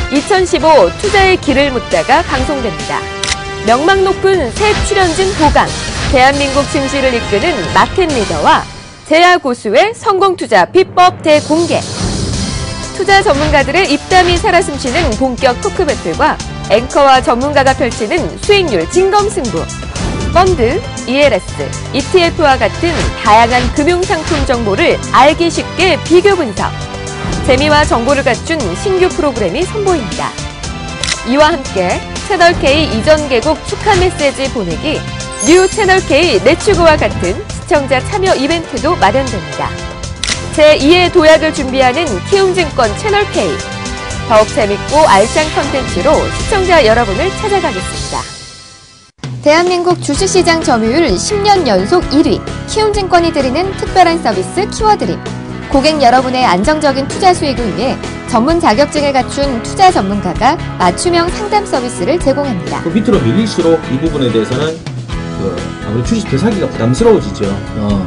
2015 투자의 길을 묻다가 방송됩니다. 명망 높은 새 출연진 보강, 대한민국 증시를 이끄는 마켓 리더와 재야 고수의 성공 투자 비법 대공개. 투자 전문가들의 입담이 살아 숨쉬는 본격 토크 배틀과 앵커와 전문가가 펼치는 수익률 진검승부. 펀드, ELS, ETF와 같은 다양한 금융상품 정보를 알기 쉽게 비교 분석. 재미와 정보를 갖춘 신규 프로그램이 선보입니다. 이와 함께 채널K 이전 개국 축하 메시지 보내기, 뉴 채널K 내추구와 같은 시청자 참여 이벤트도 마련됩니다. 제2의 도약을 준비하는 키움증권 채널K. 더욱 재밌고 알찬 컨텐츠로 시청자 여러분을 찾아가겠습니다. 대한민국 주식시장 점유율 10년 연속 1위, 키움증권이 드리는 특별한 서비스 키워드림. 고객 여러분의 안정적인 투자 수익을 위해 전문 자격증을 갖춘 투자 전문가가 맞춤형 상담 서비스를 제공합니다. 밑으로 밀릴수록 이 부분에 대해서는 아무래도 주식 되사기가 부담스러워지죠.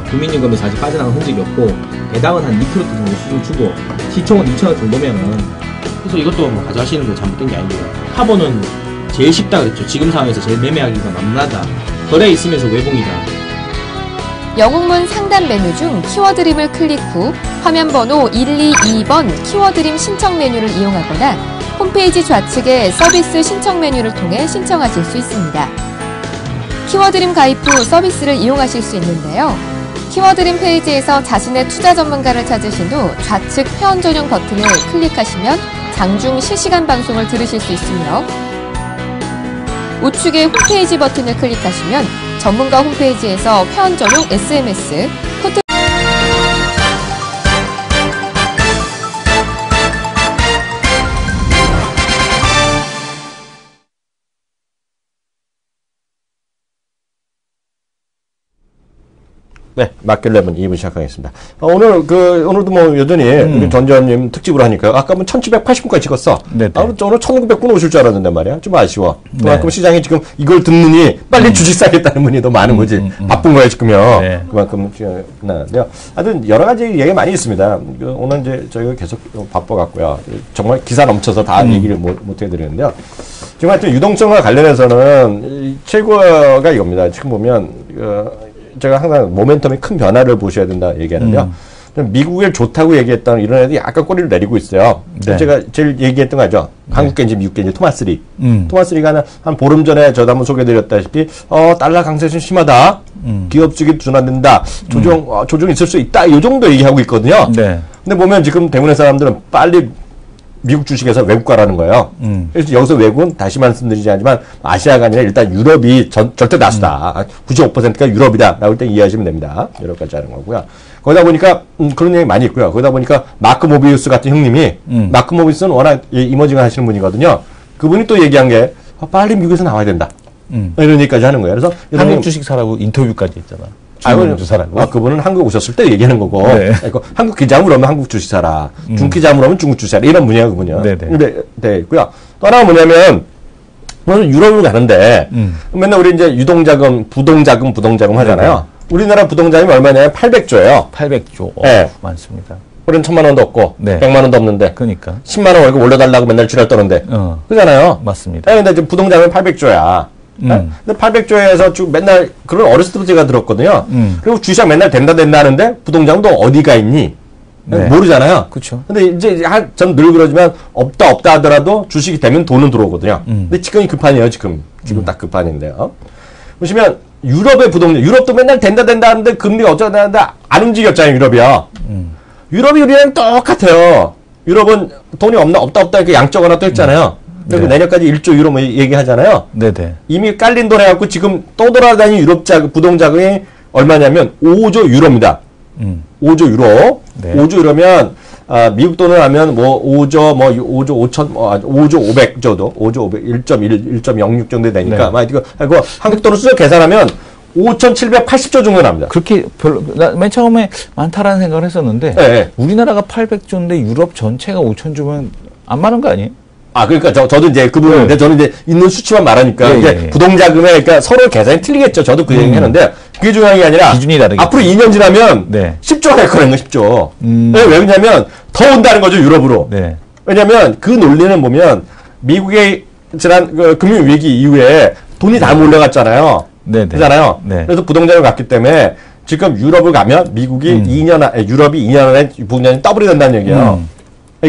국민연금에서 아직 빠져나간 흔적이 없고 배당은 한 2% 정도 수준 주고 시총은 2,000원 정도면은, 그래서 이것도 뭐 가져가시는 게 잘못된 게 아니고요. 카본은 제일 쉽다 그랬죠. 지금 상황에서 제일 매매하기가 만만하다. 거래에 있으면서 외봉이다. 영웅문 상담 메뉴 중 키워드림을 클릭 후 화면 번호 122번 키워드림 신청 메뉴를 이용하거나 홈페이지 좌측의 서비스 신청 메뉴를 통해 신청하실 수 있습니다. 키워드림 가입 후 서비스를 이용하실 수 있는데요. 키워드림 페이지에서 자신의 투자 전문가를 찾으신 후 좌측 회원 전용 버튼을 클릭하시면 장중 실시간 방송을 들으실 수 있으며, 우측의 홈페이지 버튼을 클릭하시면 전문가 홈페이지에서 회원 전용 SMS, 포트 네, 마켓랩은 2부 시작하겠습니다. 오늘도 뭐 여전히 우리 전재환님 특집으로 하니까 아까 뭐 1780분까지 찍었어. 오늘 1900분 오실 줄 알았는데 말이야. 좀 아쉬워. 그만큼 시장이 지금 이걸 듣느니 빨리 주식 사겠다는 분이 더 많은 거지. 바쁜 거야, 지금요. 네. 그만큼 시간이 끝나는데요. 하여튼 여러 가지 얘기가 많이 있습니다. 오늘 이제 저희가 계속 바빠갖고요. 정말 기사 넘쳐서 다 얘기를 못 해드리는데요. 지금 하여튼 유동성과 관련해서는 최고가 이겁니다. 지금 보면, 제가 항상 모멘텀이 큰 변화를 보셔야 된다 얘기하는데요. 미국에 좋다고 얘기했던 이런 애들이 약간 꼬리를 내리고 있어요. 네. 제가 제일 얘기했던 거죠. 한국겐지 미국겐지 토마스리. 토마스리가 한 보름 전에 저도 한번 소개해드렸다시피 달러 강세 좀 심하다. 기업 쪽이 둔화된다. 조정 있을 수 있다. 이 정도 얘기하고 있거든요. 네. 근데 보면 지금 대부분의 사람들은 빨리 미국 주식에서 외국가라는 거예요. 그래서 여기서 외국은 다시 말씀드리지만 아시아가 아니라 일단 유럽이 절대 다수다. 95%가 유럽이다. 라고 일단 이해하시면 됩니다. 여러 가지 하는 거고요. 거기다 보니까 그런 얘기 많이 있고요. 거기다 보니까 마크 모비우스 같은 형님이 마크 모비우스는 워낙 이머징 하시는 분이거든요. 그분이 또 얘기한 게 빨리 미국에서 나와야 된다. 이런 얘기까지 하는 거예요. 그래서 한국 주식 사라고 인터뷰까지 했잖아. 그분은 한국 오셨을 때 얘기하는 거고, 네. 그러니까 한국 기자물 오면 한국 주식 사라, 중기자물 오면 중국 주식 사라, 이런 분이에요, 그분이요. 근데, 네, 있고요. 또 하나가 뭐냐면, 유럽을 가는데, 맨날 우리 이제 유동자금, 부동자금 하잖아요. 우리나라 부동자금이 얼마냐면 800조예요. 800조. 네. 많습니다. 우리는 1000만 원도 없고, 네. 100만 원도 없는데. 그러니까. 10만 원 월급 올려달라고 맨날 지랄 떠는데. 그잖아요. 맞습니다. 근데 지금 부동자금이 800조야. 근데 800조에서 쭉 맨날 그런 어렸을 때부터 제가 들었거든요. 그리고 주식 맨날 된다 하는데 부동자금도 어디가 있니? 네. 모르잖아요. 그렇죠. 근데 이제 전 늘 그러지만 없다 하더라도 주식이 되면 돈은 들어오거든요. 근데 지금이 급판이에요. 지금 딱 급판인데요. 보시면 유럽의 부동산, 유럽도 맨날 된다 하는데 금리가 어쩌다 하는데 안 움직였잖아요. 유럽이요. 유럽이 우리랑 똑같아요. 유럽은 돈이 없다 이렇게 양적 하나 또 했잖아요. 그리고 네. 내년까지 1조 유로 뭐 얘기하잖아요. 네네. 이미 깔린 돈 해갖고 지금 떠돌아다니는 유럽 부동자금이 얼마냐면 5조 유로입니다. 5조 유로. 네. 5조 유로면, 미국 돈을 하면 5조 500 정도, 5조 500, 1.06 정도 되니까, 네. 이거 한국 돈을 쓰여 계산하면 5,780조 정도 납니다. 그렇게 맨 처음에 많다라는 생각을 했었는데, 네. 우리나라가 800조인데 유럽 전체가 5,000조면 안 많은 거 아니에요? 그러니까 저도 이제 그 부분인데 저는 이제 있는 수치만 말하니까 이제 부동자금에 그러니까 서로 계산이 틀리겠죠. 저도 그 얘기 했는데 그게 중요한 게 아니라 기준이 다르겠죠. 앞으로 2년 지나면 네. 10조가 될 거라는 거 10조. 왜 그러냐면 더 온다는 거죠, 유럽으로. 네. 왜냐면 그 논리는 보면 미국의 지난 그 금융위기 이후에 돈이 다 몰려갔잖아요. 네. 그잖아요. 네. 그래서 부동산을 갔기 때문에 지금 유럽을 가면 미국이 유럽이 2년 안에 부동산이 더블이 된다는 얘기예요.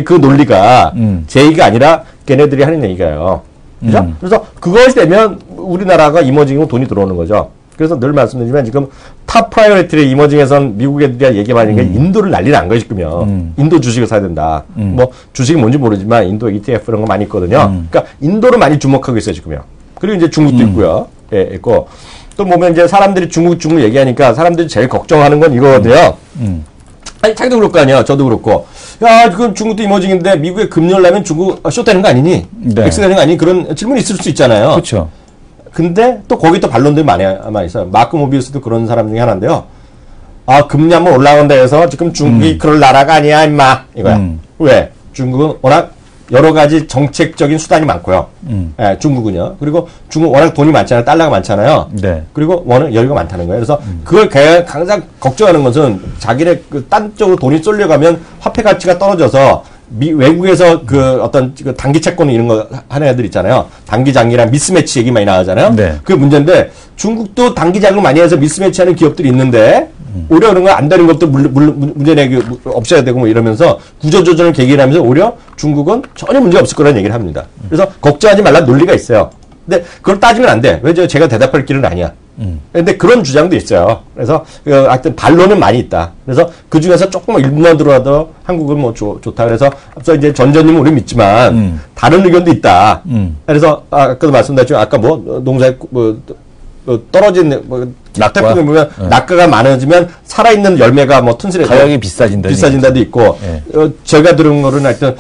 그 논리가 제 얘기가 아니라 걔네들이 하는 얘기가요. 그죠? 그래서 그것이 되면 우리나라가 이머징으로 돈이 들어오는 거죠. 그래서 늘 말씀드리지만 지금 탑 프라이어리티를 이머징에선 미국 애들이 얘기 많이 하는 게 인도를 난리 난 거예요, 지금요. 인도 주식을 사야 된다. 뭐 주식이 뭔지 모르지만 인도 ETF 이런 거 많이 있거든요. 그러니까 인도를 많이 주목하고 있어요, 지금요. 그리고 이제 중국도 있고요. 예, 있고. 또 보면 이제 사람들이 중국 얘기하니까 사람들이 제일 걱정하는 건 이거거든요. 아니, 자기도 그럴 거 아니야. 저도 그렇고. 야, 지금 중국도 이머징인데 미국에 금리하려면 중국 쇼되는 거 아니니? 네. X 되는 거 아니니? 그런 질문이 있을 수 있잖아요. 그렇죠. 근데 또 거기 또 반론들이 많이 있어요. 마크 모비우스도 그런 사람 중에 하나인데요. 아, 금리 한번 올라온다 해서 지금 중국이 그럴 나라가 아니야, 임마. 이거야. 왜? 중국은 워낙 여러 가지 정책적인 수단이 많고요. 예, 중국은요. 그리고 중국 워낙 돈이 많잖아요. 달러가 많잖아요. 네. 그리고 워낙 여유가 많다는 거예요. 그래서 그걸 가장 걱정하는 것은 자기네 그 딴 쪽으로 돈이 쏠려가면 화폐 가치가 떨어져서 외국에서 그 어떤 그 단기 채권 이런 거 하는 애들 있잖아요. 단기 장기랑 미스매치 얘기 많이 나오잖아요. 네. 그게 문제인데 중국도 단기 장을 많이 해서 미스매치 하는 기업들이 있는데 오히려 그런 거 안 되는 것도 문제내 없애야 되고 뭐 이러면서 구조조정을 계기하면서 오히려 중국은 전혀 문제 없을 거라는 얘기를 합니다. 그래서 걱정하지 말라는 논리가 있어요. 근데 그걸 따지면 안 돼. 왜 제가 대답할 길은 아니야. 근데 그런 주장도 있어요. 그래서 하여튼 반론은 많이 있다. 그래서 그 중에서 조금 일부만 들어와도 한국은 뭐 좋다. 그래서 앞서 이제 전전님은 우리 믿지만 다른 의견도 있다. 그래서 아까도 말씀드렸지만 아까 뭐 농사에 떨어진 낙태품을 보면 낙가가 많아지면 살아있는 열매가 뭐 튼실해 가격이 비싸진다도 있고 네. 제가 들은 거는 하여튼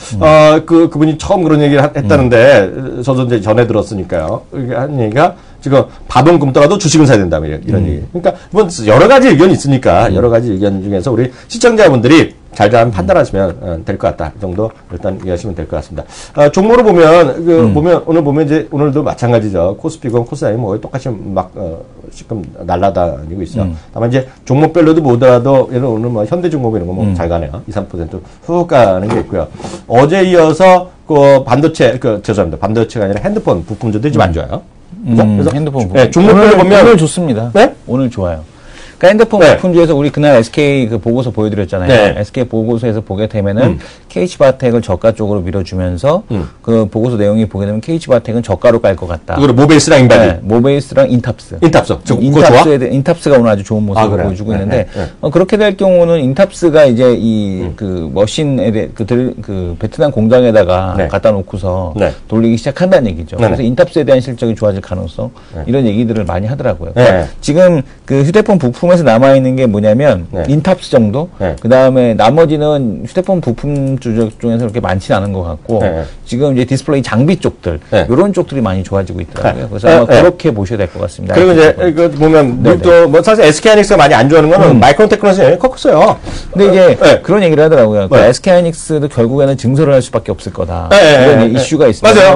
그분이 처음 그런 얘기를 했다는데 저도 이제 전에 들었으니까요. 한 얘기가 지금 밥은 굶더라도 주식은 사야 된다 이런 얘기. 그러니까 뭐 여러 가지 의견이 있으니까 여러 가지 의견 중에서 우리 시청자분들이 잘 판단하시면 될 것 같다. 이 정도 일단 이해하시면 될 것 같습니다. 종목으로 보면 오늘 보면 이제 오늘도 마찬가지죠. 코스피건 코스닥이 뭐 똑같이 막 지금 날아다니고 있어요. 다만 이제 종목별로도 보더라도 예를 오늘 뭐 현대중공업 이런 거 뭐 잘 가네요. 2~3% 훅 가는 게 있고요. 어제 이어서 그 반도체 죄송합니다. 반도체가 아니라 핸드폰 부품주들이 좀 안 좋아요. 그래서 핸드폰 부품. 네, 종목별로 보면 오늘 좋습니다. 네? 오늘 좋아요. 그러니까 핸드폰 부품 중에서 우리 그날 SK 그 보고서 보여드렸잖아요. 네. SK 보고서에서 보게 되면은 KH바텍을 저가 쪽으로 밀어주면서 그 보고서 내용이 보게 되면 KH바텍은 저가로 깔 것 같다. 그리고 모베이스랑 인바디. 네, 모베이스랑 인탑스. 인탑스가 오늘 아주 좋은 모습을 보여주고 있는데 그렇게 될 경우는 인탑스가 이제 이 그 머신에 그 베트남 공장에다가 갖다 놓고서 돌리기 시작한다는 얘기죠. 그래서 인탑스에 대한 실적이 좋아질 가능성 이런 얘기들을 많이 하더라고요. 그러니까 지금 그 휴대폰 부품에서 남아 있는 게 뭐냐면 인탑스 정도. 그 다음에 나머지는 휴대폰 부품 주적 중에서 그렇게 많지는 않은 것 같고 지금 이제 디스플레이 장비 쪽들 이런 쪽들이 많이 좋아지고 있더라고요. 그래서 아마 그렇게 보셔야 될 것 같습니다. 그리고 이제 그 보면 또 뭐 사실 SK하이닉스가 많이 안 좋아하는 거는 마이크론 테크놀로지 영향이 컸어요. 근데 이제 그런 얘기를 하더라고요. 그러니까 SK하이닉스도 결국에는 증설을 할 수밖에 없을 거다. 이런 이슈가 있습니다.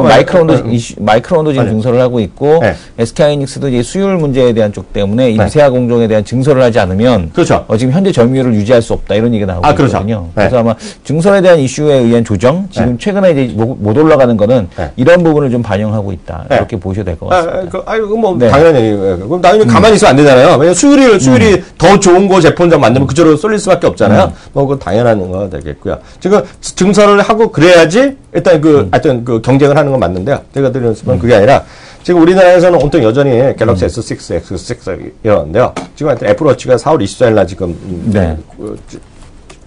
마이크론도 지금 증설을 하고 있고 SK하이닉스도 이제 수율 문제에 대한 쪽 때문에 임세화 공정에 대한 증설을 하지 않으면 지금 현재 점유율을 유지할 수 없다 이런 얘기가 나오고 있거든요. 그래서 아마 증설에 대한 이슈에 의한 조정 지금 최근에 이제 못 올라가는 거는 이런 부분을 좀 반영하고 있다. 이렇게 보셔야 될 것 같습니다. 이거 뭐 당연히 그럼 당연히 가만히 있으면 안 되잖아요. 왜냐면 수율이 더 좋은 거 제품을 만들면 그쪽으로 쏠릴 수밖에 없잖아요. 뭐 그건 당연한 거 되겠고요. 지금 증설을 하고 그래야지 일단 하여튼 경쟁을 하는 건 맞는데요. 제가 드리는 말씀은 그게 아니라 지금 우리나라에서는 온통 여전히 갤럭시 S6, X6 이러는데요. 지금 하여튼 애플워치가 4월 24일 날 지금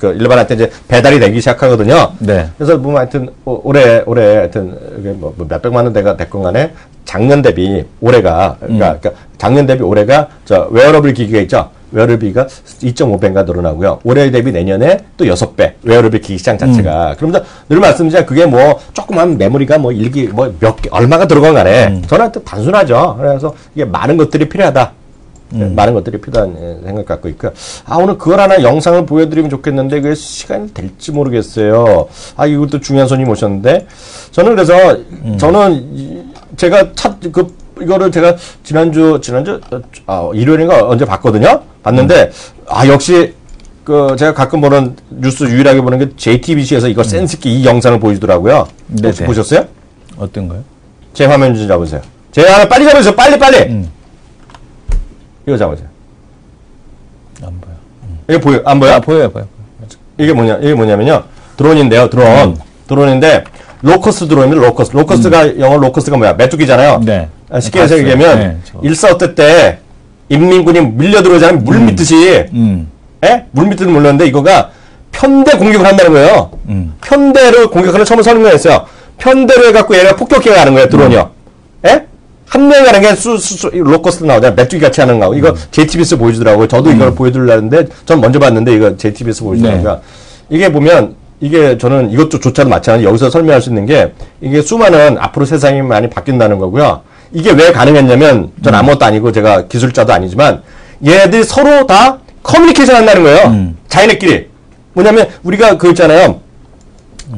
일반한테 이제 배달이 되기 시작하거든요. 그래서 보면 하여튼 올해 하여튼 뭐 몇백만 원대가 됐건 간에 작년 대비 올해가 그러니까 작년 대비 올해가 저 웨어러블 기기가 있죠. 웨어러블기가 2.5배인가 늘어나고요. 올해 대비 내년에 또 6배 웨어러블 기기 시장 자체가. 그러면서 늘 말씀드리자 그게 뭐 조그만 메모리가 뭐 일기 뭐 몇 개 얼마가 들어간 간에 저는 단순하죠. 그래서 이게 많은 것들이 필요하다. 많은 것들이 필요한 생각 갖고 있고요. 오늘 그걸 하나 영상을 보여드리면 좋겠는데 그게 시간이 될지 모르겠어요. 이것도 중요한 손님 오셨는데 저는 그래서 저는 제가 이거를 제가 일요일인가 언제 봤거든요. 봤는데 역시 제가 가끔 보는 뉴스 유일하게 보는 게 JTBC에서 이거 센스 있게 이 영상을 보여주더라고요. 혹시 보셨어요? 어떤 거요? 제 화면 좀 잡으세요. 제 화면 빨리 잡으세요. 빨리. 이거 잡으세요. 안 보여. 이게 보여? 안 보여? 보여요. 이게 뭐냐면요. 드론인데요. 드론인데 로커스 드론입니다. 로커스가 영어 로커스가 뭐야? 메뚜기잖아요. 네. 쉽게 해서 얘기하면 일사후퇴 때 인민군이 밀려 들어오잖아요. 물 믿듯이. 예? 물 밑으로 몰렸는데 이거가 편대 공격을 한다는 거예요. 편대를 공격하는 처음 설명했어요. 편대를 해갖고 얘가 폭격해 가는 거예요. 드론이요. 예? 한 명이 가는 게 로커스 나오잖아요. 메뚜기 같이 하는 거. 이거 JTBC에서 보여주더라고요. 저도 이걸 보여드리려는데 전 먼저 봤는데 이거 JTBC에서 보여주더라고요. 이게 보면 이게 저는 이것조차도 마찬가지 여기서 설명할 수 있는 게 이게 수많은 앞으로 세상이 많이 바뀐다는 거고요. 이게 왜 가능했냐면 전 아무것도 아니고 제가 기술자도 아니지만 얘네들이 서로 다 커뮤니케이션 한다는 거예요. 자기네끼리. 뭐냐면, 우리가 그거 있잖아요.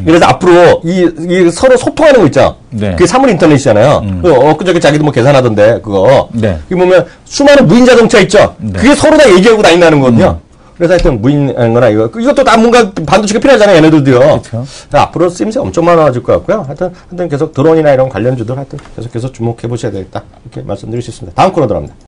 그래서 앞으로 이 서로 소통하는 거 있죠. 네. 그게 사물 인터넷이잖아요. 엊그저께 자기도 뭐 계산하던데, 그거. 네. 그게 보면 수많은 무인 자동차 있죠. 네. 그게 서로 다 얘기하고 다닌다는 거거든요. 그래서 하여튼 무인한 거나 이것도 다 뭔가 반도체가 필요하잖아요. 얘네들도요. 그쵸. 앞으로 쓰임새 엄청 많아질 것 같고요. 하여튼 계속 드론이나 이런 관련주들 하여튼 계속 주목해 보셔야 되겠다. 이렇게 말씀드릴 수 있습니다. 다음 코너 들어갑니다.